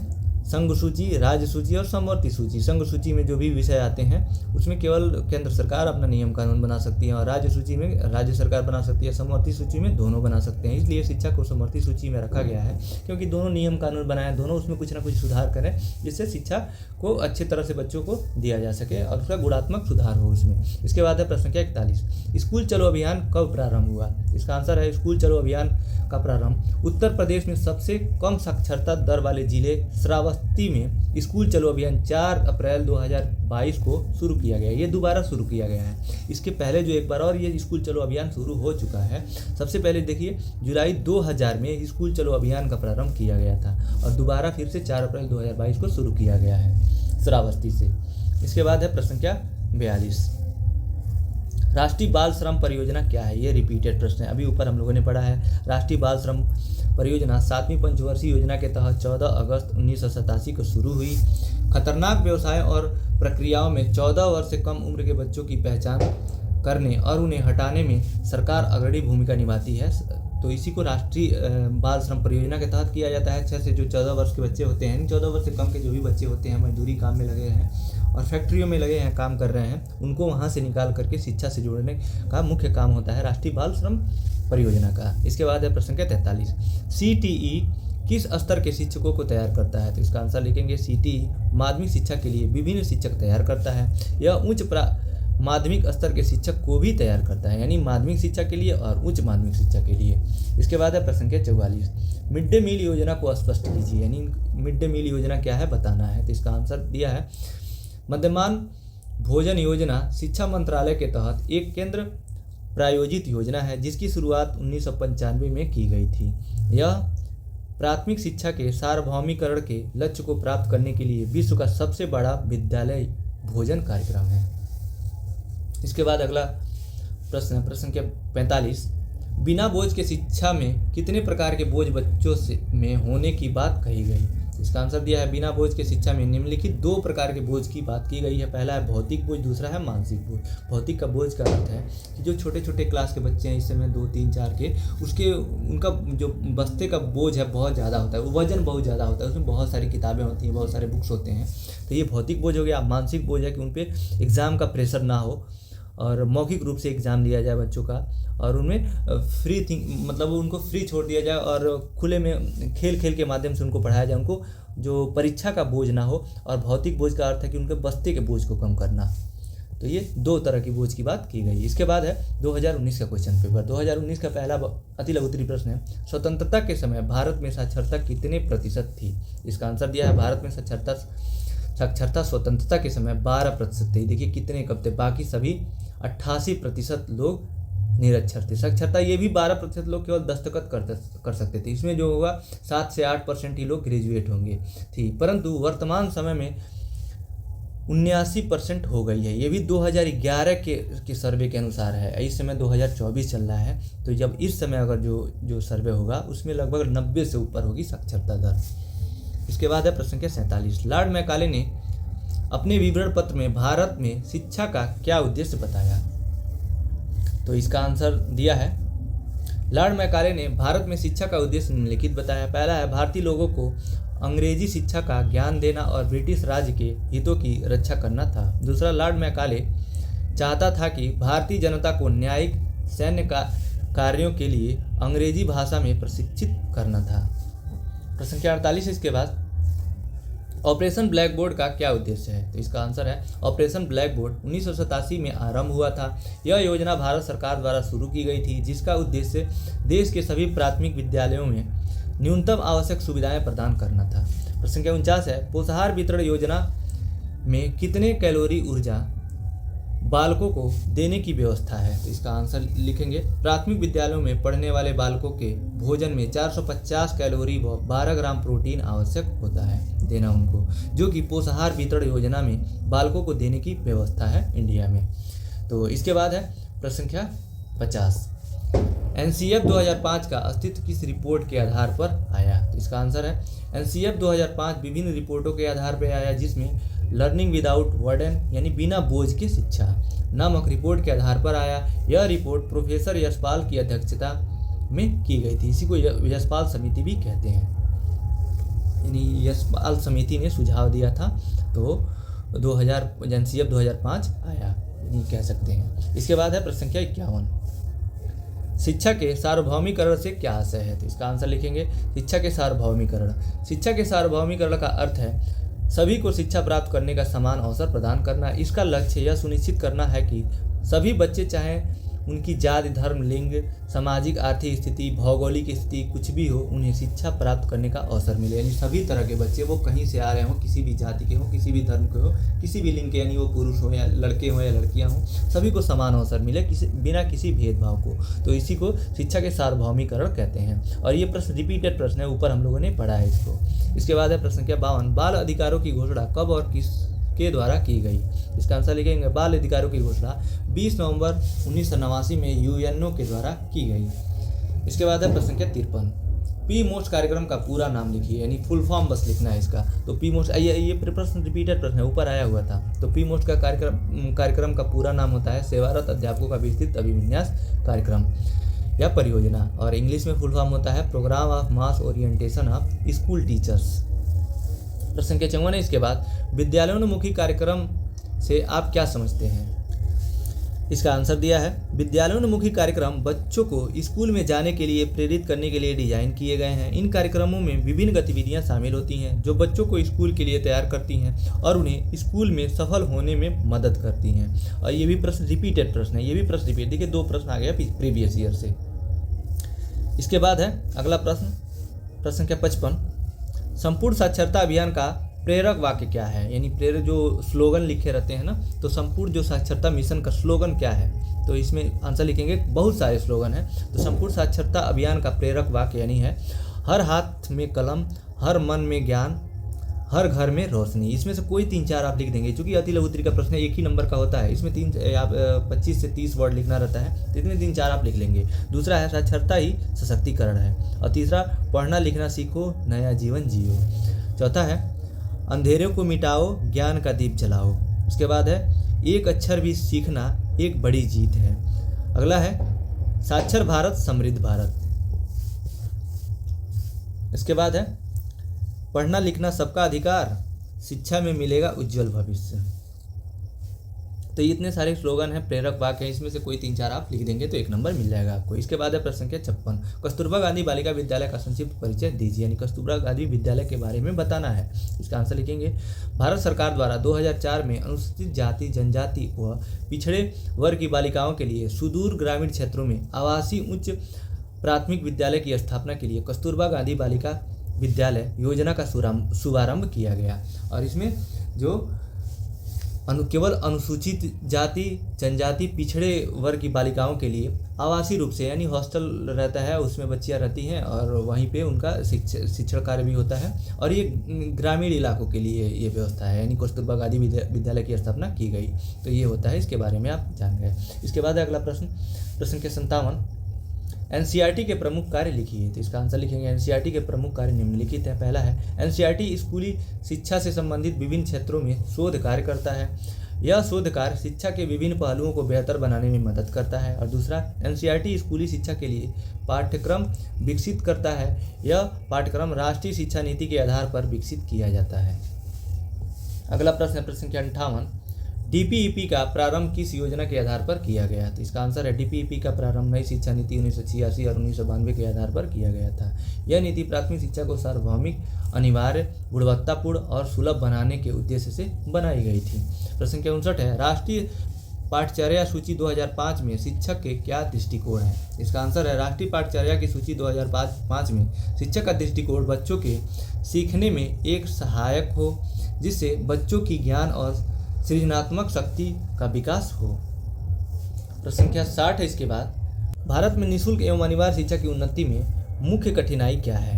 संघ सूची, राज्य सूची और समवर्ती सूची। संघ सूची में जो भी विषय आते हैं उसमें केवल केंद्र सरकार अपना नियम कानून बना सकती है और राज्य सूची में राज्य सरकार बना सकती है, समवर्ती सूची में दोनों बना सकते हैं। इसलिए शिक्षा को समवर्ती सूची में रखा गया है क्योंकि दोनों नियम कानून बनाए, दोनों उसमें कुछ ना कुछ सुधार करें जिससे शिक्षा को अच्छे तरह से बच्चों को दिया जा सके और उसका गुणात्मक सुधार हो उसमें। इसके बाद है प्रश्न संख्या 41, स्कूल चलो अभियान कब प्रारंभ हुआ? इसका आंसर है स्कूल चलो अभियान का प्रारंभ उत्तर प्रदेश में सबसे कम साक्षरता दर वाले जिले श्रावस्ती में स्कूल चलो अभियान 4 अप्रैल 2022 को शुरू किया गया। ये दोबारा शुरू किया गया है। इसके पहले जो एक बार और ये स्कूल चलो अभियान शुरू हो चुका है। सबसे पहले देखिए जुलाई 2000 में स्कूल चलो अभियान का प्रारंभ किया गया था और दोबारा फिर से 4 अप्रैल 2022 को शुरू किया गया है श्रावस्ती से। इसके बाद है प्रश्न संख्या 42, राष्ट्रीय बाल श्रम परियोजना क्या है? ये रिपीटेड प्रश्न है, अभी ऊपर हम लोगों ने पढ़ा है। राष्ट्रीय बाल श्रम परियोजना 7वीं पंचवर्षीय योजना के तहत 14 अगस्त 1987 को शुरू हुई। खतरनाक व्यवसायों और प्रक्रियाओं में 14 वर्ष से कम उम्र के बच्चों की पहचान करने और उन्हें हटाने में सरकार अग्रणी भूमिका निभाती है। तो इसी को राष्ट्रीय बाल श्रम परियोजना के तहत किया जाता है। 6 से जो 14 वर्ष के बच्चे होते हैं, 14 वर्ष से कम के जो भी बच्चे होते हैं, मजदूरी काम में लगे हैं और फैक्ट्रियों में लगे हैं, काम कर रहे हैं, उनको वहाँ से निकाल करके शिक्षा से जोड़ने का मुख्य काम होता है राष्ट्रीय बाल श्रम परियोजना का। इसके बाद है प्रश्न संख्या 43, CTE किस स्तर के शिक्षकों को तैयार करता है? तो इसका आंसर लिखेंगे CTE माध्यमिक शिक्षा के लिए विभिन्न शिक्षक तैयार करता है। यह उच्च माध्यमिक स्तर के शिक्षक को भी तैयार करता है, यानी माध्यमिक शिक्षा के लिए और उच्च माध्यमिक शिक्षा के लिए। इसके बाद है प्रश्न संख्या 44, मिड डे मील योजना को स्पष्ट कीजिए, यानी मिड डे मील योजना क्या है बताना है। तो इसका आंसर दिया है मध्याह्न भोजन योजना शिक्षा मंत्रालय के तहत एक केंद्र प्रायोजित योजना है जिसकी शुरुआत 1995 में की गई थी। यह प्राथमिक शिक्षा के सार्वभौमिकरण के लक्ष्य को प्राप्त करने के लिए विश्व का सबसे बड़ा विद्यालय भोजन कार्यक्रम है। इसके बाद अगला प्रश्न है प्रश्न संख्या 45, बिना बोझ के शिक्षा में कितने प्रकार के बोझ बच्चों से में होने की बात कही गई? इसका आंसर दिया है बिना बोझ के शिक्षा में निम्नलिखित 2 प्रकार के बोझ की बात की गई है। पहला है भौतिक बोझ, दूसरा है मानसिक बोझ। भौतिक का बोझ का अर्थ है कि जो छोटे छोटे क्लास के बच्चे हैं इस समय 2, 3, 4 के, उसके उनका जो बस्ते का बोझ है बहुत ज़्यादा होता है, वजन बहुत ज़्यादा होता है, उसमें बहुत सारी किताबें होती हैं, बहुत सारे बुक्स होते हैं। तो ये भौतिक बोझ हो गया। मानसिक बोझ है कि उन पर एग्ज़ाम का प्रेशर ना हो और मौखिक रूप से एग्ज़ाम लिया जाए बच्चों का और उनमें फ्री मतलब उनको फ्री छोड़ दिया जाए और खुले में खेल खेल के माध्यम से उनको पढ़ाया जाए, उनको जो परीक्षा का बोझ ना हो। और भौतिक बोझ का अर्थ है कि उनके बस्ते के बोझ को कम करना। तो ये 2 तरह की बोझ की बात की गई। इसके बाद है 2019 का क्वेश्चन पेपर। 2019 का पहला अति लघुत्तरीय प्रश्न है, स्वतंत्रता के समय भारत में साक्षरता कितने प्रतिशत थी? इसका आंसर दिया है भारत में साक्षरता स्वतंत्रता के समय 12% थी। देखिए कितने कब थे, बाकी सभी 88% लोग निरक्षर थे। साक्षरता ये भी 12% लोग केवल दस्तखत कर सकते थे। इसमें जो होगा 7 से 8% ही लोग ग्रेजुएट होंगे थी, परंतु वर्तमान समय में 79% हो गई है। ये भी 2011 के सर्वे के अनुसार है। इस समय 2024 चल रहा है, तो जब इस समय अगर जो सर्वे होगा उसमें लगभग 90 से ऊपर होगी साक्षरता दर। इसके बाद है प्रश्न संख्या 47, लॉर्ड मैकाले ने अपने विवरण पत्र में भारत में शिक्षा का क्या उद्देश्य बताया? तो इसका आंसर दिया है लॉर्ड मैकाले ने भारत में शिक्षा का उद्देश्य निम्नलिखित बताया। पहला है भारतीय लोगों को अंग्रेजी शिक्षा का ज्ञान देना और ब्रिटिश राज के हितों की रक्षा करना था। दूसरा, लॉर्ड मैकाले चाहता था कि भारतीय जनता को न्यायिक सैन्य कार्यों के लिए अंग्रेजी भाषा में प्रशिक्षित करना था। प्रश्न संख्या 48 इसके बाद, ऑपरेशन ब्लैक बोर्ड का क्या उद्देश्य है? तो इसका आंसर है ऑपरेशन ब्लैक बोर्ड 1987 में आरंभ हुआ था। यह योजना भारत सरकार द्वारा शुरू की गई थी जिसका उद्देश्य देश के सभी प्राथमिक विद्यालयों में न्यूनतम आवश्यक सुविधाएं प्रदान करना था। प्रश्न संख्या 49 है, पोषाहार वितरण योजना में कितने कैलोरी ऊर्जा बालकों को देने की व्यवस्था है? तो इसका आंसर लिखेंगे, प्राथमिक विद्यालयों में पढ़ने वाले बालकों के भोजन में 450 कैलोरी व 12 ग्राम प्रोटीन आवश्यक होता है देना उनको, जो कि पोषाहार वितरण योजना में बालकों को देने की व्यवस्था है इंडिया में। तो इसके बाद है प्रश्न संख्या 50, NCF 2005 का अस्तित्व किस रिपोर्ट के आधार पर आया? तो इसका आंसर है NCF 2005 विभिन्न रिपोर्टों के आधार पर आया जिसमें लर्निंग विदाउट बर्डन यानी बिना बोझ के शिक्षा नामक रिपोर्ट के आधार पर आया। यह रिपोर्ट प्रोफेसर यशपाल की अध्यक्षता में की गई थी। इसी को यशपाल समिति भी कहते हैं। यानी यशपाल समिति ने सुझाव दिया था। तो 2000 एनसीएफ 2005 आया, ये कह सकते हैं। इसके बाद है प्रश्न संख्या 51, शिक्षा के सार्वभौमिकरण से क्या आशय है? तो इसका आंसर लिखेंगे शिक्षा के सार्वभौमिकरण। शिक्षा के सार्वभौमिकरण का अर्थ है सभी को शिक्षा प्राप्त करने का समान अवसर प्रदान करना। इसका लक्ष्य यह सुनिश्चित करना है कि सभी बच्चे, चाहे उनकी जाति, धर्म, लिंग, सामाजिक आर्थिक स्थिति, भौगोलिक स्थिति कुछ भी हो, उन्हें शिक्षा प्राप्त करने का अवसर मिले। यानी सभी तरह के बच्चे, वो कहीं से आ रहे हों, किसी भी जाति के हों, किसी भी धर्म के हो, किसी भी लिंग के, यानी वो पुरुष हो या लड़के हों या लड़कियां हों, सभी को समान अवसर मिले बिना किसी भेदभाव को। तो इसी को शिक्षा के सार्वभौमिकरण कहते हैं। और ये प्रश्न रिपीटेड प्रश्न है, ऊपर हम लोगों ने पढ़ा है इसको। इसके बाद है प्रश्न संख्या 52, बाल अधिकारों की घोषणा कब और किस के द्वारा की गई? इसका आंसर लिखेंगे बाल अधिकारों की घोषणा 20 नवंबर 1989 में यूएनओ के द्वारा की गई। इसके बाद है प्रश्न संख्या 53, पी मोस्ट कार्यक्रम का पूरा नाम लिखिए, यानी फुल फॉर्म बस लिखना है इसका। तो पी मोस्ट, ये प्रश्न रिपीटेड प्रश्न है, ऊपर आया हुआ था। तो पी मोस्ट का कार्यक्रम का पूरा नाम होता है सेवारत अध्यापकों का विस्तृत अभिविन्यास कार्यक्रम या परियोजना, और इंग्लिश में फुल फॉर्म होता है programme of mass orientation of school teachers. प्रश्न संख्या 54 है इसके बाद, विद्यालयोन्मुखी कार्यक्रम से आप क्या समझते हैं? इसका आंसर दिया है विद्यालयोन्मुखी कार्यक्रम बच्चों को स्कूल में जाने के लिए प्रेरित करने के लिए डिजाइन किए गए हैं। इन कार्यक्रमों में विभिन्न गतिविधियां शामिल होती हैं जो बच्चों को स्कूल के लिए तैयार करती हैं और उन्हें स्कूल में सफल होने में मदद करती हैं। और ये भी प्रश्न रिपीटेड प्रश्न है, ये भी प्रश्न रिपीट, देखिए 2 प्रश्न आ गया प्रीवियस ईयर से। इसके बाद है अगला प्रश्न संख्या 55, संपूर्ण साक्षरता अभियान का प्रेरक वाक्य क्या है? यानी प्रेरक जो स्लोगन लिखे रहते हैं ना, तो संपूर्ण जो साक्षरता मिशन का स्लोगन क्या है? तो इसमें आंसर लिखेंगे बहुत सारे स्लोगन हैं। तो संपूर्ण साक्षरता अभियान का प्रेरक वाक्य यानी है हर हाथ में कलम, हर मन में ज्ञान, हर घर में रोशनी। इसमें से कोई 3-4 आप लिख देंगे, क्योंकि अति लघुत्तरी का प्रश्न एक ही नंबर का होता है, इसमें 25 से 30 वर्ड लिखना रहता है, तो इतने 3-4 आप लिख लेंगे। दूसरा है साक्षरता ही सशक्तिकरण है, और तीसरा पढ़ना लिखना सीखो, नया जीवन जियो। चौथा है अंधेरों को मिटाओ, ज्ञान का दीप जलाओ। उसके बाद है एक अक्षर भी सीखना एक बड़ी जीत है। अगला है साक्षर भारत समृद्ध भारत। इसके बाद है पढ़ना लिखना सबका अधिकार, शिक्षा में मिलेगा उज्जवल भविष्य। तो इतने सारे स्लोगन हैं, प्रेरक वाक्य हैं, इसमें से कोई 3-4 आप लिख देंगे तो 1 नंबर मिल जाएगा आपको। इसके बाद है प्रश्न संख्या 56, कस्तूरबा गांधी बालिका विद्यालय का संक्षिप्त परिचय दीजिए, यानी कस्तूरबा गांधी विद्यालय के बारे में बताना है। इसका आंसर लिखेंगे भारत सरकार द्वारा 2004 में अनुसूचित जाति, जनजाति व पिछड़े वर्ग की बालिकाओं के लिए सुदूर ग्रामीण क्षेत्रों में आवासीय उच्च प्राथमिक विद्यालय की स्थापना के लिए कस्तूरबा गांधी बालिका विद्यालय योजना का शुभारंभ किया गया। और इसमें जो केवल अनुसूचित जाति, जनजाति, पिछड़े वर्ग की बालिकाओं के लिए आवासीय रूप से, यानी हॉस्टल रहता है, उसमें बच्चियां रहती हैं और वहीं पे उनका शिक्षण कार्य भी होता है, और ये ग्रामीण इलाकों के लिए ये व्यवस्था है, यानी कस्तूरबा गांधी विद्यालय की स्थापना की गई। तो ये होता है, इसके बारे में आप जान गए। इसके बाद अगला प्रश्न संख्या 57, एनसीईआरटी के प्रमुख कार्य लिखिए। तो इसका आंसर लिखेंगे एनसीईआरटी के प्रमुख कार्य निम्नलिखित है। पहला है एनसीईआरटी स्कूली शिक्षा से संबंधित विभिन्न क्षेत्रों में शोध कार्य करता है। यह शोध कार्य शिक्षा के विभिन्न पहलुओं को बेहतर बनाने में मदद करता है। और दूसरा, एनसीईआरटी स्कूली शिक्षा के लिए पाठ्यक्रम विकसित करता है। यह पाठ्यक्रम राष्ट्रीय शिक्षा नीति के आधार पर विकसित किया जाता है। अगला प्रश्न है प्रश्न संख्या 58, डीपीईपी का प्रारंभ किस योजना के आधार पर किया गया? तो इसका आंसर है डीपीईपी का प्रारंभ नई शिक्षा नीति 1986 और 1992 के आधार पर किया गया था। यह नीति प्राथमिक शिक्षा को सार्वभौमिक, अनिवार्य, गुणवत्तापूर्ण और सुलभ बनाने के उद्देश्य से बनाई गई थी। प्रश्न संख्या 59 है, राष्ट्रीय पाठचर्या सूची 2005 में शिक्षक के क्या दृष्टिकोण है? इसका आंसर है राष्ट्रीय पाठचर्या की सूची 2005 में शिक्षक का दृष्टिकोण बच्चों के सीखने में एक सहायक हो, जिससे बच्चों की ज्ञान और सृजनात्मक शक्ति का विकास हो। प्रश्न संख्या 60 है इसके बाद, भारत में निःशुल्क एवं अनिवार्य शिक्षा की उन्नति में मुख्य कठिनाई क्या है?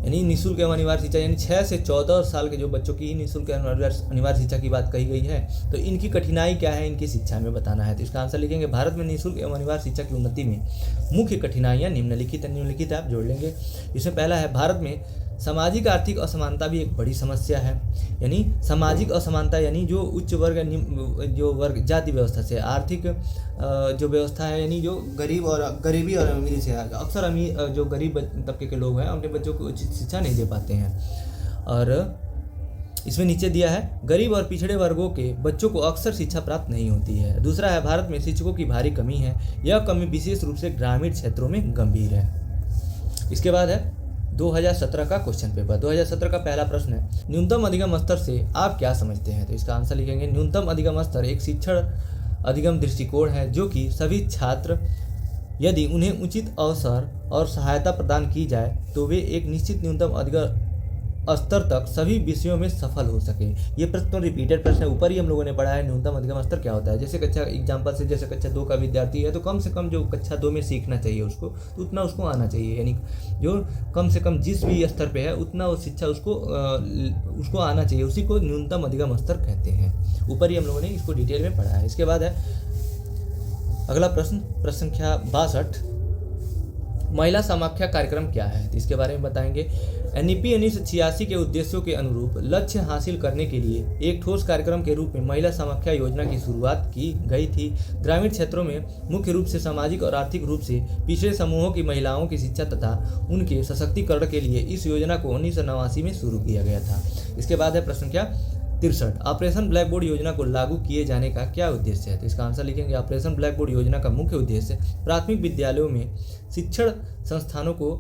यानी निःशुल्क एवं अनिवार्य शिक्षा, यानी 6 से 14 साल के जो बच्चों की निःशुल्क अनिवार्य शिक्षा की बात कही गई है, तो इनकी कठिनाई क्या है, इनकी शिक्षा में बताना है। तो इसका आंसर लिखेंगे भारत में निःशुल्क एवं अनिवार्य शिक्षा की उन्नति में मुख्य कठिनाइयाँ निम्नलिखित आप जोड़ लेंगे। इसमें पहला है, भारत में सामाजिक आर्थिक असमानता भी एक बड़ी समस्या है। यानी सामाजिक असमानता, यानी जो उच्च वर्ग, जो वर्ग जाति व्यवस्था से आर्थिक जो व्यवस्था है, यानी जो गरीबी और अमीरी से, अक्सर अमीर जो गरीब तबके के लोग हैं उनके बच्चों को उचित शिक्षा नहीं दे पाते हैं। और इसमें नीचे दिया है गरीब और पिछड़े वर्गों के बच्चों को अक्सर शिक्षा प्राप्त नहीं होती है। दूसरा है भारत में शिक्षकों की भारी कमी है, यह कमी विशेष रूप से ग्रामीण क्षेत्रों में गंभीर है। इसके बाद है 2017 का क्वेश्चन पेपर। 2017 का पहला प्रश्न है, न्यूनतम अधिगम स्तर से आप क्या समझते हैं? तो इसका आंसर लिखेंगे, न्यूनतम अधिगम स्तर एक शिक्षण अधिगम दृष्टिकोण है जो कि सभी छात्र यदि उन्हें उचित अवसर और सहायता प्रदान की जाए तो वे एक निश्चित न्यूनतम अधिगम स्तर तक सभी विषयों में सफल हो सके। ये प्रश्न रिपीटेड प्रश्न है, ऊपर ही हम लोगों ने पढ़ा है न्यूनतम अधिगम स्तर क्या होता है। जैसे कक्षा एग्जाम्पल से, जैसे कक्षा 2 का विद्यार्थी है तो कम से कम जो कक्षा 2 में सीखना चाहिए उसको, तो उतना उसको आना चाहिए, यानी जो कम से कम जिस भी स्तर पे है उतना वो शिक्षा उसको आना चाहिए, उसी को न्यूनतम अधिगम स्तर कहते हैं। ऊपर ही हम लोगों ने इसको डिटेल में पढ़ा है। इसके बाद है अगला प्रश्न संख्या 62, महिला समाख्या कार्यक्रम क्या है? तो इसके बारे में बताएंगे। एनईपी 1986 के उद्देश्यों के अनुरूप लक्ष्य हासिल करने के लिए एक ठोस कार्यक्रम के रूप में महिला समाख्या योजना की शुरुआत की गई थी। ग्रामीण क्षेत्रों में मुख्य रूप से सामाजिक और आर्थिक रूप से पिछड़े समूहों की महिलाओं की शिक्षा तथा उनके सशक्तिकरण के लिए इस योजना को 1989 में शुरू किया गया था। इसके बाद है प्रश्न संख्या 63, ऑपरेशन ब्लैक बोर्ड योजना को लागू किए जाने का क्या उद्देश्य है? तो इसका आंसर लिखेंगे, ऑपरेशन ब्लैक बोर्ड योजना का मुख्य उद्देश्य प्राथमिक विद्यालयों में शिक्षण संस्थानों को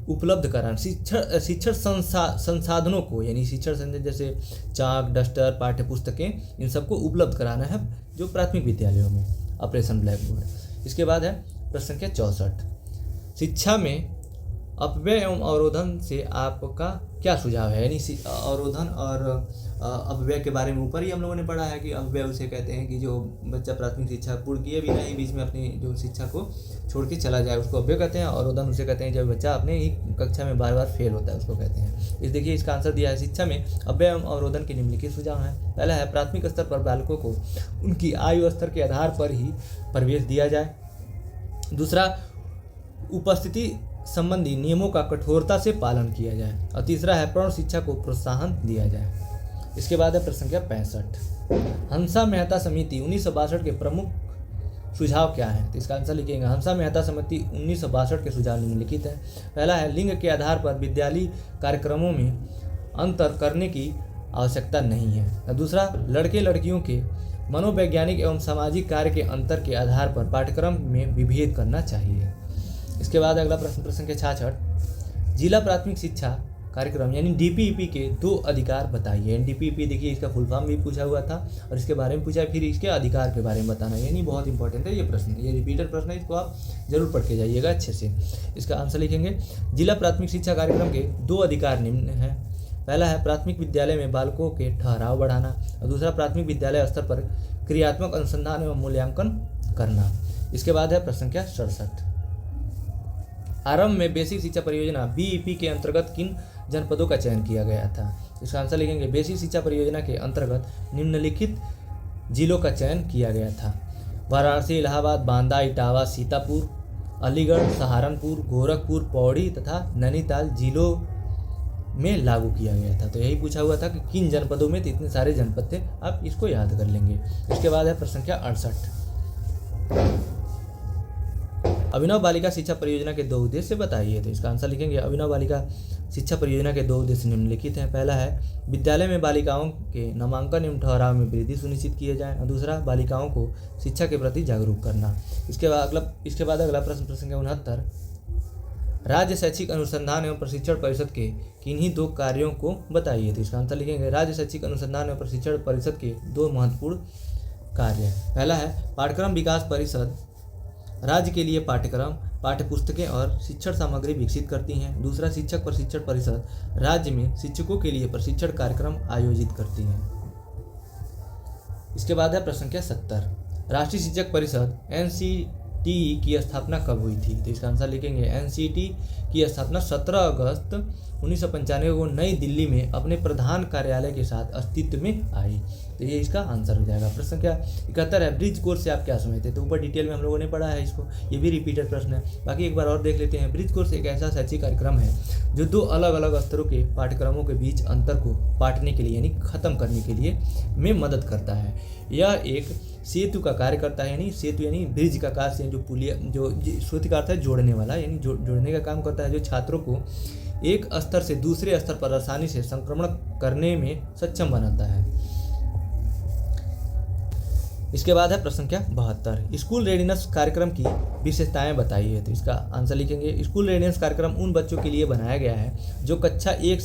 उपलब्ध कराना, शिक्षण संसाधनों को, यानी शिक्षण संसाधन जैसे चाक, डस्टर, पाठ्य पुस्तकें, इन सबको उपलब्ध कराना है जो प्राथमिक विद्यालयों में, ऑपरेशन ब्लैक बोर्ड। इसके बाद है प्रश्न संख्या 64, शिक्षा में अपव्यय एवं अवरोधन से आपका क्या सुझाव है? यानी अवरोधन और अपव्यय के बारे में ऊपर ही हम लोगों ने पढ़ा है कि अपव्यय उसे कहते हैं कि जो बच्चा प्राथमिक शिक्षा पूर्ण किए बिना ही बीच में अपनी जो शिक्षा को छोड़ के चला जाए, उसको अपव्यय कहते हैं। अवरोधन उसे कहते हैं जब बच्चा अपने ही कक्षा में बार बार फेल होता है, उसको कहते हैं। इस देखिए इसका आंसर दिया है, शिक्षा में अपव्यय एवं अवरोधन के निम्नलिखित सुझाव हैं। पहला है प्राथमिक स्तर पर बालकों को उनकी आयु स्तर के आधार पर ही प्रवेश दिया जाए। दूसरा, उपस्थिति संबंधी नियमों का कठोरता से पालन किया जाए। और तीसरा है प्रौढ़ शिक्षा को प्रोत्साहन दिया जाए। इसके बाद है प्रश्न संख्या 65, हंसा मेहता समिति 1962 के प्रमुख सुझाव क्या है? तो इसका आंसर लिखेंगे, हंसा मेहता समिति 1962 के सुझाव निम्नलिखित है। पहला है लिंग के आधार पर विद्यालयी कार्यक्रमों में अंतर करने की आवश्यकता नहीं है। दूसरा, लड़के लड़कियों के मनोवैज्ञानिक एवं सामाजिक कार्य के अंतर के आधार पर पाठ्यक्रम में विभेद करना चाहिए। इसके बाद अगला प्रश्न संख्या 66, जिला प्राथमिक शिक्षा कार्यक्रम यानी डीपीईपी के 2 अधिकार बताइए। डीपीईपी देखिए इसका फुल फॉर्म भी पूछा हुआ था और इसके बारे में पूछा है, फिर इसके अधिकार के बारे में बताना, यानी बहुत इंपॉर्टेंट है ये प्रश्न, ये रिपीटेड प्रश्न है, इसको आप जरूर पढ़ के जाइएगा अच्छे से। इसका आंसर लिखेंगे, जिला प्राथमिक शिक्षा कार्यक्रम के 2 अधिकार निम्न हैं। पहला है प्राथमिक विद्यालय में बालकों के ठहराव बढ़ाना और दूसरा प्राथमिक विद्यालय स्तर पर क्रियात्मक अनुसंधान एवं मूल्यांकन करना। इसके बाद है प्रश्न संख्या 67, आरंभ में बेसिक शिक्षा परियोजना बीईपी के अंतर्गत किन जनपदों का चयन किया गया था? इसका आंसर लिखेंगे, बेसिक शिक्षा परियोजना के अंतर्गत निम्नलिखित जिलों का चयन किया गया था। वाराणसी, इलाहाबाद, बांदा, इटावा, सीतापुर, अलीगढ़, सहारनपुर, गोरखपुर, पौड़ी तथा नैनीताल जिलों में लागू किया गया था। तो यही पूछा हुआ था कि किन जनपदों में, तो इतने सारे जनपद थे, आप इसको याद कर लेंगे। इसके बाद है प्रश्न संख्या 68, अभिनव बालिका शिक्षा परियोजना के 2 उद्देश्य बताइए। तो इसका आंसर लिखेंगे, अभिनव बालिका शिक्षा परियोजना के 2 उद्देश्य निम्नलिखित हैं। पहला है विद्यालय में बालिकाओं के नामांकन एवं ठहराव में वृद्धि सुनिश्चित किए जाए और दूसरा बालिकाओं को शिक्षा के प्रति जागरूक करना। इसके बाद अगला प्रश्न संख्या 69, राज्य शैक्षिक अनुसंधान एवं प्रशिक्षण परिषद के किन्हीं 2 कार्यों को बताइए। तो इसका आंसर लिखेंगे, राज्य शैक्षिक अनुसंधान एवं प्रशिक्षण परिषद के 2 महत्वपूर्ण कार्य। पहला है पाठ्यक्रम विकास परिषद राज्य के लिए पाठ्यक्रम, पाठ्यपुस्तकें और शिक्षण सामग्री विकसित करती हैं। दूसरा, शिक्षक प्रशिक्षण परिषद राज्य में शिक्षकों के लिए प्रशिक्षण कार्यक्रम आयोजित करती है। इसके बाद है प्रश्न संख्या 70, राष्ट्रीय शिक्षक परिषद एनसीटीई की स्थापना कब हुई थी? तो इसका आंसर लिखेंगे, एनसीटी की स्थापना 17 अगस्त 1995 को नई दिल्ली में अपने प्रधान कार्यालय के साथ अस्तित्व में आई। तो ये इसका आंसर हो जाएगा। प्रश्न संख्या 71 है, ब्रिज कोर्स से आप क्या समझते हैं? तो ऊपर डिटेल में हम लोगों ने पढ़ा है इसको, ये भी रिपीटेड प्रश्न है। बाकी एक बार और देख लेते हैं। ब्रिज कोर्स एक ऐसा शैक्षिक कार्यक्रम है जो 2 अलग अलग स्तरों के पाठ्यक्रमों के बीच अंतर को पाटने के लिए यानी खत्म करने के लिए में मदद करता है। यह एक सेतु का कार्य करता है, यानी सेतु यानी ब्रिज का कार्य, जो पुलिया, जो सेतु का अर्थ है जोड़ने वाला, यानी जोड़ने का काम करता है, जो छात्रों को एक स्तर से दूसरे स्तर पर आसानी से संक्रमण करने में सक्षम बनाता है। इसके बाद है प्रश्न संख्या 72, स्कूल रेडिनेस कार्यक्रम की विशेषताएं बताइए। तो इसका आंसर लिखेंगे, स्कूल रेडिनेस कार्यक्रम उन बच्चों के लिए बनाया गया है जो कक्षा एक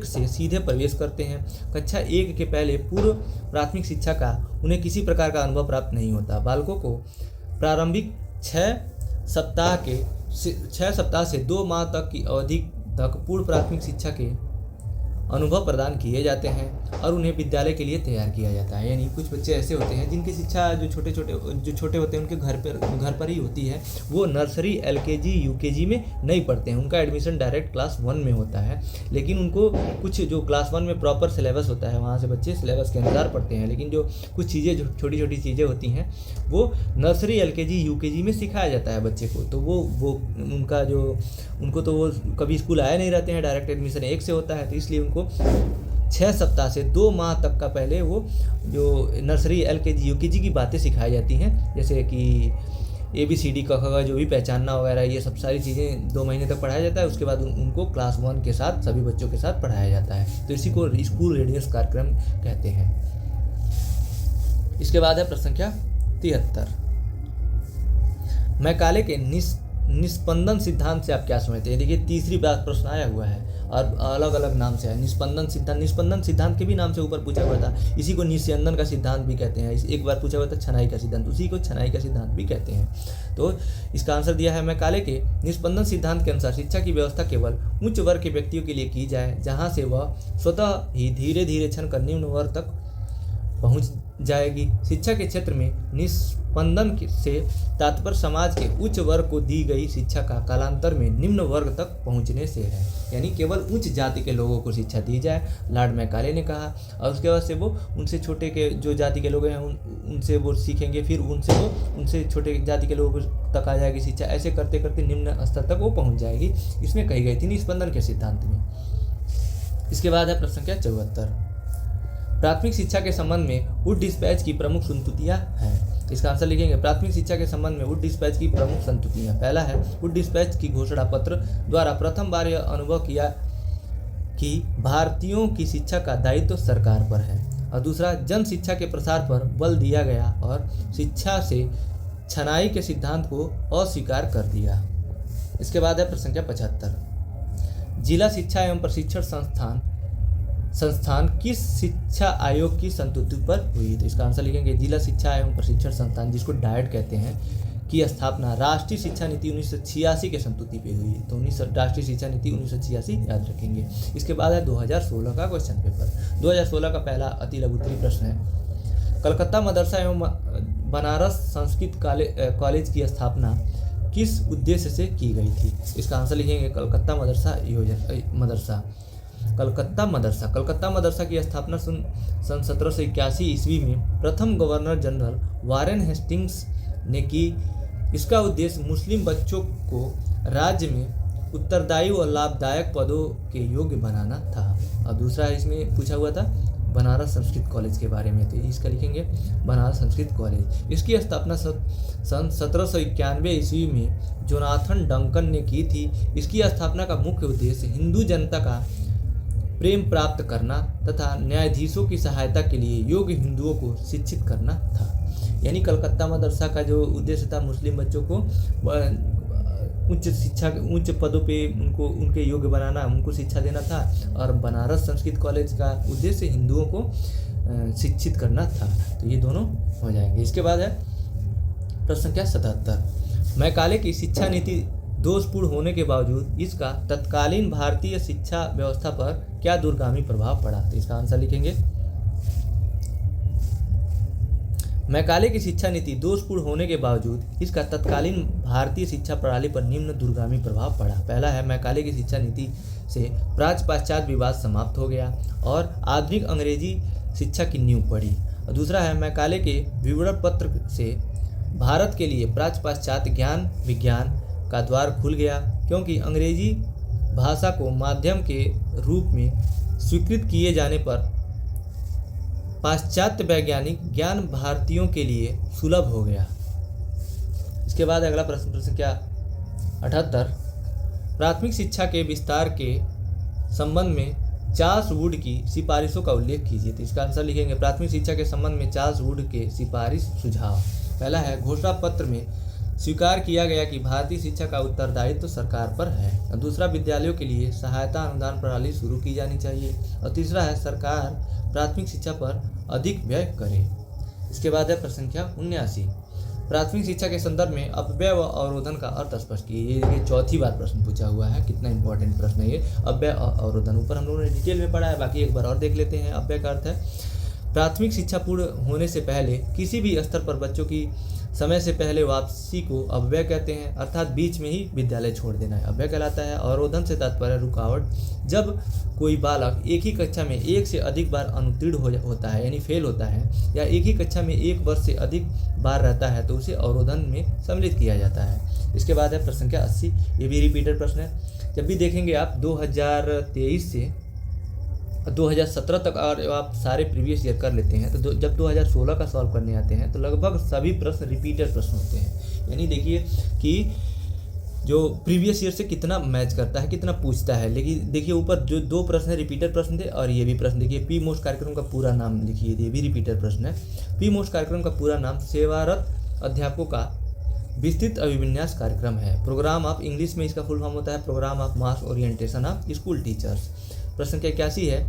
से सीधे प्रवेश करते हैं। कक्षा 1 के पहले पूर्व प्राथमिक शिक्षा का उन्हें किसी प्रकार का अनुभव प्राप्त नहीं होता। बालकों को प्रारंभिक 6 सप्ताह से 2 माह तक की अवधि तक पूर्व प्राथमिक शिक्षा के अनुभव प्रदान किए जाते हैं और उन्हें विद्यालय के लिए तैयार किया जाता है। यानी कुछ बच्चे ऐसे होते हैं जिनकी शिक्षा जो छोटे होते हैं उनके घर पर ही होती है, वो नर्सरी LKG UKG में नहीं पढ़ते हैं, उनका एडमिशन डायरेक्ट क्लास 1 में होता है। लेकिन उनको कुछ जो क्लास 1 में प्रॉपर सिलेबस होता है वहाँ से बच्चे सिलेबस के अनुसार पढ़ते हैं, लेकिन जो कुछ चीज़ें जो छोटी चीज़ें होती हैं वो नर्सरी LKG UKG में सिखाया जाता है बच्चे को। तो उनको तो वो कभी स्कूल आए नहीं रहते हैं, डायरेक्ट एडमिशन 1 से होता है, तो इसलिए उनको 6 सप्ताह से 2 माह तक का पहले वो जो नर्सरी LKG UKG की बातें सिखाई जाती हैं, जैसे कि ABCD का जो भी पहचानना वगैरह, ये सब सारी चीज़ें 2 महीने तक पढ़ाया जाता है। उसके बाद उनको क्लास 1 के साथ सभी बच्चों के साथ पढ़ाया जाता है। तो इसी को स्कूल रेडिनेस कार्यक्रम कहते हैं। इसके बाद है प्रश्न संख्या 73, मैकाले के निस्पंदन सिद्धांत से आप क्या समझते हैं। देखिए तीसरी बार प्रश्न आया हुआ है और अलग अलग नाम से है। निस्पंदन सिद्धांत के भी नाम से ऊपर पूछा हुआ था। इसी को निस्यंदन का सिद्धांत भी कहते हैं। एक बार पूछा हुआ था छनाई का सिद्धांत, उसी को छनाई का सिद्धांत भी कहते हैं। तो इसका आंसर दिया है मैकाले के निस्पंदन सिद्धांत के अनुसार शिक्षा की व्यवस्था केवल उच्च वर्ग के व्यक्तियों के लिए की जाए, जहाँ से वह स्वतः ही धीरे धीरे क्षण कर निम्न वर्ग तक पहुँच जाएगी। शिक्षा के क्षेत्र में निस्पंदन से तात्पर्य समाज के उच्च वर्ग को दी गई शिक्षा का कालांतर में निम्न वर्ग तक पहुंचने से है। यानी केवल उच्च जाति के लोगों को शिक्षा दी जाए, लॉर्ड मैकाले ने कहा। और उसके बाद से वो उनसे छोटे के जो जाति के लोग हैं उनसे वो सीखेंगे, फिर उनसे छोटे जाति के लोगों तक आ जाएगी शिक्षा। ऐसे करते करते निम्न स्तर तक वो पहुँच जाएगी। इसमें कही गई थी निस्पंदन के सिद्धांत में। इसके बाद है प्रश्न संख्या 74, प्राथमिक शिक्षा के संबंध में वुड डिस्पैच की प्रमुख संतुतियाँ हैं। इसका आंसर लिखेंगे, प्राथमिक शिक्षा के संबंध में वुड डिस्पैच की प्रमुख संतुतियाँ। पहला है, वुड डिस्पैच की घोषणा पत्र द्वारा प्रथम बार यह अनुभव किया कि भारतीयों की शिक्षा का दायित्व सरकार पर है। और दूसरा, जन शिक्षा के प्रसार पर बल दिया गया और शिक्षा से छनाई के सिद्धांत को अस्वीकार कर दिया। इसके बाद है प्रश्न संख्या 75, जिला शिक्षा एवं प्रशिक्षण संस्थान किस शिक्षा आयोग की संस्तुति पर हुई। तो इसका आंसर लिखेंगे, जिला शिक्षा एवं प्रशिक्षण संस्थान, जिसको डायट कहते हैं, की स्थापना राष्ट्रीय शिक्षा नीति 1986 के संस्तुति पे हुई। तो राष्ट्रीय शिक्षा नीति 1986 याद रखेंगे। इसके बाद है 2016 का क्वेश्चन पेपर। 2016 का पहला अति लघु उत्तरीय प्रश्न है, कलकत्ता मदरसा एवं बनारस संस्कृत कॉलेज की स्थापना किस उद्देश्य से की गई थी। इसका आंसर लिखेंगे, कलकत्ता मदरसा की स्थापना सन 1781 ईस्वी में प्रथम गवर्नर जनरल वारेन हेस्टिंग्स ने की। इसका उद्देश्य मुस्लिम बच्चों को राज्य में उत्तरदायी और लाभदायक पदों के योग्य बनाना था। और दूसरा इसमें पूछा हुआ था बनारस संस्कृत कॉलेज के बारे में, तो इसका लिखेंगे बनारस संस्कृत कॉलेज। इसकी स्थापना सन 1791 ईस्वी में जोनाथन डंकन ने की थी। इसकी स्थापना का मुख्य उद्देश्य हिंदू जनता का प्रेम प्राप्त करना तथा न्यायाधीशों की सहायता के लिए योग्य हिंदुओं को शिक्षित करना था। यानी कलकत्ता मदरसा का जो उद्देश्य था मुस्लिम बच्चों को उच्च पदों पे उनके योग्य बनाना, उनको शिक्षा देना था। और बनारस संस्कृत कॉलेज का उद्देश्य हिंदुओं को शिक्षित करना था। तो ये दोनों हो जाएंगे। इसके बाद है प्रश्न संख्या 77, मैकाले की शिक्षा नीति दोषपूर्ण होने के बावजूद इसका तत्कालीन भारतीय शिक्षा व्यवस्था पर क्या दूरगामी प्रभाव पड़ा। तो इसका आंसर लिखेंगे, मैकाले की शिक्षा नीति दोषपूर्ण होने के बावजूद इसका तत्कालीन भारतीय शिक्षा प्रणाली पर निम्न दूरगामी प्रभाव पड़ा। पहला है, मैकाले की शिक्षा नीति से प्राच्य पाश्चात्य विवाद समाप्त हो गया और आधुनिक अंग्रेजी शिक्षा की नींव पड़ी। और दूसरा है, मैकाले के विवरण पत्र से भारत के लिए प्राच्य पाश्चात्य ज्ञान विज्ञान का द्वार खुल गया, क्योंकि अंग्रेजी भाषा को माध्यम के रूप में स्वीकृत किए जाने पर पाश्चात्य वैज्ञानिक ज्ञान भारतीयों के लिए सुलभ हो गया। इसके बाद अगला प्रश्न क्या 78, प्राथमिक शिक्षा के विस्तार के संबंध में चार्ल्स वुड की सिफारिशों का उल्लेख कीजिए। तो इसका आंसर लिखेंगे प्राथमिक शिक्षा के संबंध में चार्ल्स वुड के सिफारिश सुझाव। पहला है, घोषणा पत्र में स्वीकार किया गया कि भारतीय शिक्षा का उत्तरदायित्व तो सरकार पर है। और दूसरा, विद्यालयों के लिए सहायता अनुदान प्रणाली शुरू की जानी चाहिए। और तीसरा है, सरकार प्राथमिक शिक्षा पर अधिक व्यय करे। इसके बाद है प्रश्न संख्या 79, प्राथमिक शिक्षा के संदर्भ में अपव्यय व अवरोधन का अर्थ स्पष्ट कीजिए। ये चौथी बार प्रश्न पूछा हुआ है, कितना इंपॉर्टेंट प्रश्न है ये। अपव्यय और अवरोधन ऊपर हम लोगों ने डिटेल में पढ़ा है, बाकी एक बार और देख लेते हैं। अपव्यय का अर्थ है प्राथमिक शिक्षा पूर्ण होने से पहले किसी भी स्तर पर बच्चों की समय से पहले वापसी को अपव्यय कहते हैं, अर्थात बीच में ही विद्यालय छोड़ देना है अपव्यय कहलाता है। अवरोधन से तात्पर्य रुकावट, जब कोई बालक एक ही कक्षा में एक से अधिक बार अनुत्तीर्ण होता है यानी फेल होता है, या एक ही कक्षा में एक वर्ष से अधिक बार रहता है तो उसे अवरोधन में सम्मिलित किया जाता है। इसके बाद है प्रश्न संख्या 80, ये भी रिपीटेड प्रश्न है। जब भी देखेंगे आप 2023 से 2017 तक और आप सारे प्रीवियस ईयर कर लेते हैं तो जब 2016 का सॉल्व करने आते हैं तो लगभग सभी प्रश्न रिपीटेड प्रश्न होते हैं। यानी देखिए कि जो प्रीवियस ईयर से कितना मैच करता है, कितना पूछता है। लेकिन देखिए ऊपर जो 2 प्रश्न है रिपीटेड प्रश्न थे, और ये भी प्रश्न देखिए पी मोस्ट कार्यक्रम का पूरा नाम लिखिए, ये भी रिपीटेड प्रश्न है। पी मोस्ट कार्यक्रम का पूरा नाम सेवारत अध्यापकों का विस्तृत अभिविन्यास कार्यक्रम है। प्रोग्राम ऑफ इंग्लिश में इसका फुल फॉर्म होता है programme of mass orientation of school teachers. प्रश्न संख्या 81 है,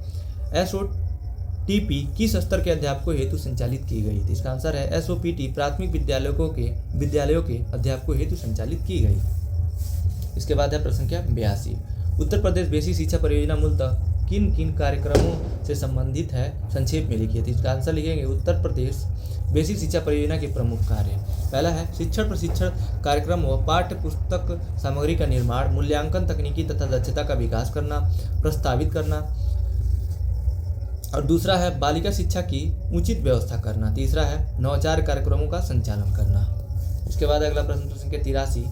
SOTP किस स्तर के अध्यापकों हेतु संचालित की गई थी। इसका आंसर है SOPT प्राथमिक विद्यालयों के अध्यापकों हेतु संचालित की गई। इसके बाद है प्रश्न संख्या 82, उत्तर प्रदेश बेसिक शिक्षा परियोजना मूलतः किन किन कार्यक्रमों से संबंधित है, संक्षेप में लिखिए। तो इसका आंसर लिखेंगे उत्तर प्रदेश बेसिक शिक्षा परियोजना के प्रमुख कार्य। पहला है शिक्षण प्रशिक्षण कार्यक्रम व पाठ्य पुस्तक सामग्री का निर्माण, मूल्यांकन, तकनीकी तथा दक्षता का विकास करना, प्रस्तावित करना। और दूसरा है बालिका शिक्षा की उचित व्यवस्था करना। तीसरा है नवाचार कार्यक्रमों का संचालन करना। इसके बाद अगला प्रश्न संख्या 83,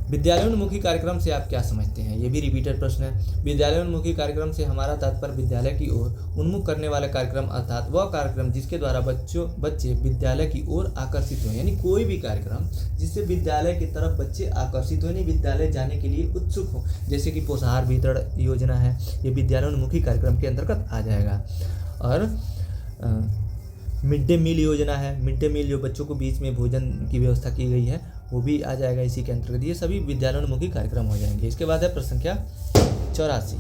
विद्यालयोन्मुखी कार्यक्रम से आप क्या समझते हैं। ये भी रिपीटेड प्रश्न है। विद्यालयोन्मुखी कार्यक्रम से हमारा तात्पर्य विद्यालय की ओर उन्मुख करने वाले कार्यक्रम, अर्थात वह कार्यक्रम जिसके द्वारा बच्चे विद्यालय की ओर आकर्षित हो। यानी कोई भी कार्यक्रम जिससे विद्यालय की तरफ बच्चे आकर्षित हो, यानी विद्यालय जाने के लिए उत्सुक हो। जैसे कि पोषाहार वितरण योजना है, ये विद्यालयोन्मुखी कार्यक्रम के अंतर्गत आ जाएगा। और मिड डे मील योजना है, मिड डे मील जो बच्चों को बीच में भोजन की व्यवस्था की गई है वो भी आ जाएगा इसी के अंतर्गत। ये सभी विद्यालयोन्मुखी कार्यक्रम हो जाएंगे। इसके बाद है प्रश्न संख्या 84,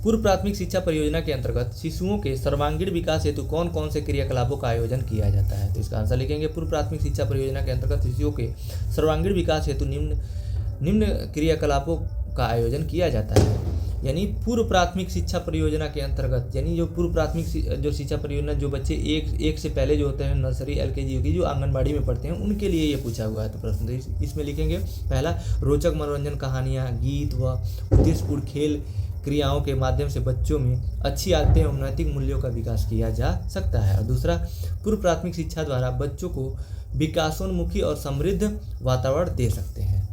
पूर्व प्राथमिक शिक्षा परियोजना के अंतर्गत शिशुओं के सर्वांगीण विकास हेतु कौन कौन से क्रियाकलापों का आयोजन किया जाता है। तो इसका आंसर लिखेंगे पूर्व प्राथमिक शिक्षा परियोजना के अंतर्गत शिशुओं के सर्वांगीण विकास हेतु निम्न क्रियाकलापों का आयोजन किया जाता है। यानी पूर्व प्राथमिक शिक्षा परियोजना के अंतर्गत, यानी जो पूर्व प्राथमिक जो शिक्षा परियोजना जो बच्चे एक से पहले जो होते हैं नर्सरी LKG UKG जो आंगनबाड़ी में पढ़ते हैं उनके लिए ये पूछा हुआ है। तो प्रश्न तो इसमें लिखेंगे पहला, रोचक मनोरंजन कहानियाँ, गीत व उद्देश्यपूर्ण खेल क्रियाओं के माध्यम से बच्चों में अच्छी आदतें और नैतिक मूल्यों का विकास किया जा सकता है। और दूसरा, पूर्व प्राथमिक शिक्षा द्वारा बच्चों को विकासोन्मुखी और समृद्ध वातावरण दे सकते हैं।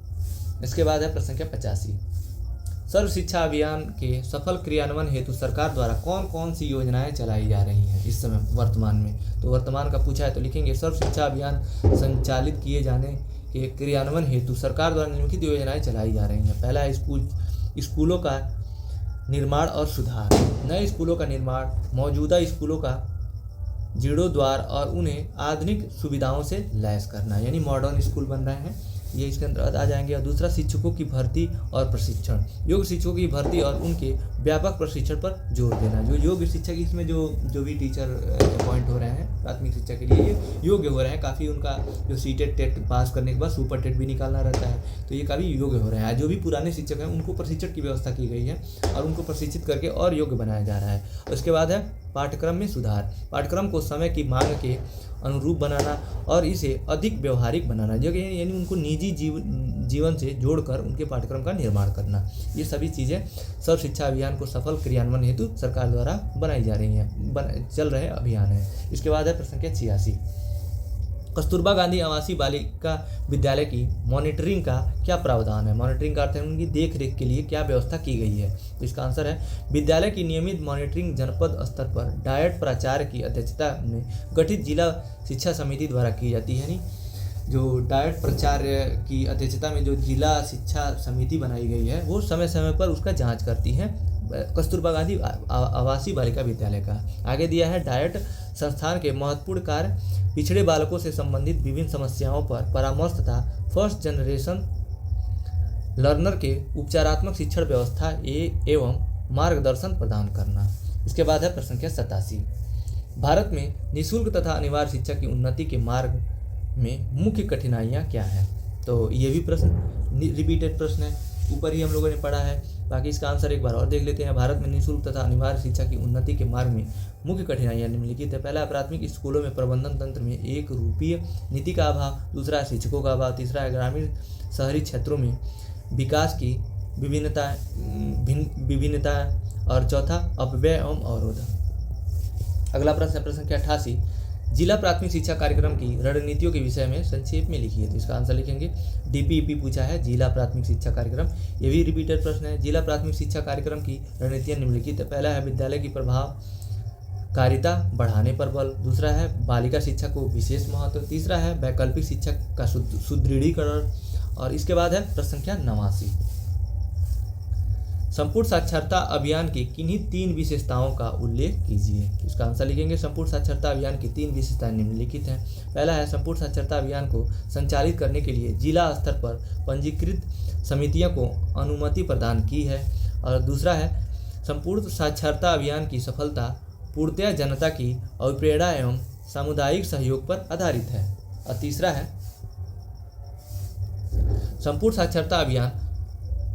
इसके बाद है प्रश्न संख्या 85, सर्व शिक्षा अभियान के सफल क्रियान्वयन हेतु सरकार द्वारा कौन कौन सी योजनाएं चलाई जा रही हैं इस समय वर्तमान में। तो वर्तमान का पूछा है तो लिखेंगे सर्व शिक्षा अभियान संचालित किए जाने के क्रियान्वयन हेतु सरकार द्वारा निम्नलिखित योजनाएं चलाई जा रही हैं। पहला है स्कूलों का निर्माण और सुधार, नए स्कूलों का निर्माण, मौजूदा स्कूलों का जीर्णोद्धार और उन्हें आधुनिक सुविधाओं से लैस करना, यानी मॉडर्न स्कूल बन रहे हैं, ये इसके अंतर्गत आ जाएंगे। और दूसरा, शिक्षकों की भर्ती और प्रशिक्षण, योग्य शिक्षकों की भर्ती और उनके व्यापक प्रशिक्षण पर जोर देना। जो योग्य शिक्षक इसमें जो भी टीचर अपॉइंट हो रहे हैं प्राथमिक शिक्षा के लिए ये योग्य हो रहे हैं, काफ़ी उनका जो सीटेट टेट पास करने के बाद सुपर टेट भी निकालना रहता है तो ये काफ़ी योग्य हो रहे हैं। जो भी पुराने शिक्षक हैं उनको प्रशिक्षण की व्यवस्था की गई है और उनको प्रशिक्षित करके और योग्य बनाया जा रहा है। उसके बाद है पाठ्यक्रम में सुधार, पाठ्यक्रम को समय की मांग के अनुरूप बनाना और इसे अधिक व्यवहारिक बनाना, जो यानी उनको निजी जीवन से जोड़कर उनके पाठ्यक्रम का निर्माण करना। ये सभी चीज़ें सर्व शिक्षा अभियान को सफल क्रियान्वयन हेतु सरकार द्वारा बनाई जा रही हैं, चल रहे अभियान है। इसके बाद है प्रश्न संख्या 86, कस्तूरबा गांधी आवासीय बालिका विद्यालय की मॉनिटरिंग का क्या प्रावधान है। मॉनिटरिंग का अर्थ है उनकी देख रेख के लिए क्या व्यवस्था की गई है। तो इसका आंसर है विद्यालय की नियमित मॉनिटरिंग जनपद स्तर पर डायट प्राचार्य की अध्यक्षता में गठित जिला शिक्षा समिति द्वारा की जाती है। यानी जो डायट प्राचार्य की अध्यक्षता में जो जिला शिक्षा समिति बनाई गई है वो समय समय पर उसका जांच करती है, कस्तूरबा गांधी आवासीय बालिका विद्यालय का। आगे दिया है डायट संस्थान के महत्वपूर्ण कार्य, पिछड़े बालकों से संबंधित विभिन्न समस्याओं पर परामर्श तथा फर्स्ट जनरेशन लर्नर के उपचारात्मक शिक्षण व्यवस्था एवं मार्गदर्शन प्रदान करना। इसके बाद है प्रश्न संख्या 87, भारत में निःशुल्क तथा अनिवार्य शिक्षा की उन्नति के मार्ग में मुख्य कठिनाइयाँ क्या हैं? तो ये भी प्रश्न रिपीटेड प्रश्न है, ऊपर ही हम लोगों ने पढ़ा है, बाकी इसका आंसर एक बार और देख लेते हैं। भारत में निःशुल्क तथा अनिवार्य शिक्षा की उन्नति के मार्ग में मुख्य कठिनाइयाँ निम्नलिखित है। पहला है प्राथमिक स्कूलों में प्रबंधन तंत्र में एक रूपीय नीति का अभाव, दूसरा है शिक्षकों का अभाव, तीसरा है ग्रामीण शहरी क्षेत्रों में विकास की विभिन्नता और चौथा अपव्यय एवं अवरोध। अगला प्रश्न है प्रश्न संख्या 88, जिला प्राथमिक शिक्षा कार्यक्रम की रणनीतियों के विषय में संक्षेप में लिखिए। तो इसका आंसर लिखेंगे डीपीईपी पूछा है, जिला प्राथमिक शिक्षा कार्यक्रम। ये भी रिपीटेड प्रश्न है। जिला प्राथमिक शिक्षा कार्यक्रम की रणनीतियाँ निम्नलिखित है। पहला है विद्यालय की प्रभावकारिता बढ़ाने पर बल, दूसरा है बालिका शिक्षा को विशेष महत्व, तीसरा है वैकल्पिक शिक्षा का सुदृढ़ीकरण, और इसके बाद है प्रश्न संख्या 89, संपूर्ण साक्षरता अभियान की किन्हीं 3 विशेषताओं का उल्लेख कीजिए। इसका आंसर लिखेंगे संपूर्ण साक्षरता अभियान की 3 विशेषताएं निम्नलिखित हैं। पहला है संपूर्ण साक्षरता अभियान को संचालित करने के लिए जिला स्तर पर पंजीकृत समितियों को अनुमति प्रदान की है, और दूसरा है संपूर्ण साक्षरता अभियान की सफलता पूर्णतया जनता की अभिप्रेरणा एवं सामुदायिक सहयोग पर आधारित है, और तीसरा है संपूर्ण साक्षरता अभियान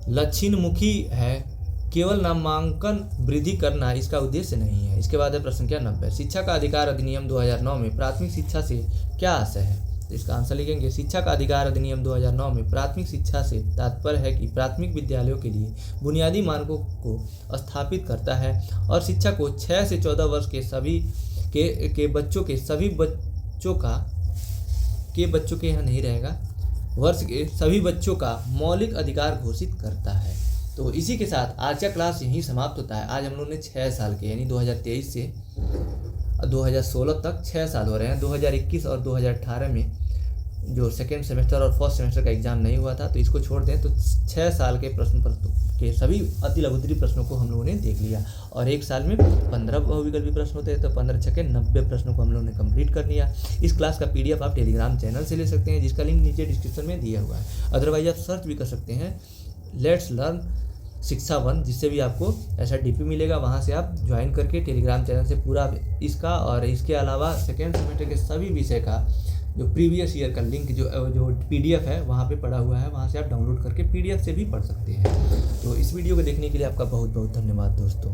लक्ष्योन्मुखी है, केवल नामांकन वृद्धि करना इसका उद्देश्य नहीं है। इसके बाद है प्रश्न संख्या 90, शिक्षा का अधिकार अधिनियम 2009 में प्राथमिक शिक्षा से क्या आशय है? तो इसका आंसर लिखेंगे शिक्षा का अधिकार अधिनियम 2009 में प्राथमिक शिक्षा से तात्पर्य है कि प्राथमिक विद्यालयों के लिए बुनियादी मानकों को स्थापित करता है और शिक्षा को 6 से 14 वर्ष के बच्चों के यहाँ नहीं रहेगा, वर्ष के सभी बच्चों का मौलिक अधिकार घोषित करता है। तो इसी के साथ आज का क्लास यहीं समाप्त होता है। आज हम लोगों ने 6 साल के यानी 2023 से 2016 तक 6 साल हो रहे हैं। 2021 और 2018 में जो सेकेंड सेमेस्टर और फर्स्ट सेमेस्टर का एग्जाम नहीं हुआ था, तो इसको छोड़ दें तो 6 साल के प्रश्न पत्रों के सभी अति लघुत्तरीय प्रश्नों को हम लोगों ने देख लिया। और एक साल में 15 बहुविकल्पी प्रश्न होते हैं, तो 15 छक्के 90 प्रश्नों को हम लोगों ने कंप्लीट कर लिया। इस क्लास का PDF आप टेलीग्राम चैनल से ले सकते हैं, जिसका लिंक नीचे डिस्क्रिप्शन में दिया हुआ है। अदरवाइज आप सर्च भी कर सकते हैं लेट्स लर्न शिक्षा 1, जिससे भी आपको ऐसा DP मिलेगा। वहाँ से आप ज्वाइन करके टेलीग्राम चैनल से पूरा इसका और इसके अलावा सेकेंड सेमेस्टर के सभी विषय का जो प्रीवियस ईयर का लिंक जो PDF है वहाँ पे पड़ा हुआ है, वहाँ से आप डाउनलोड करके PDF से भी पढ़ सकते हैं। तो इस वीडियो को देखने के लिए आपका बहुत बहुत धन्यवाद दोस्तों।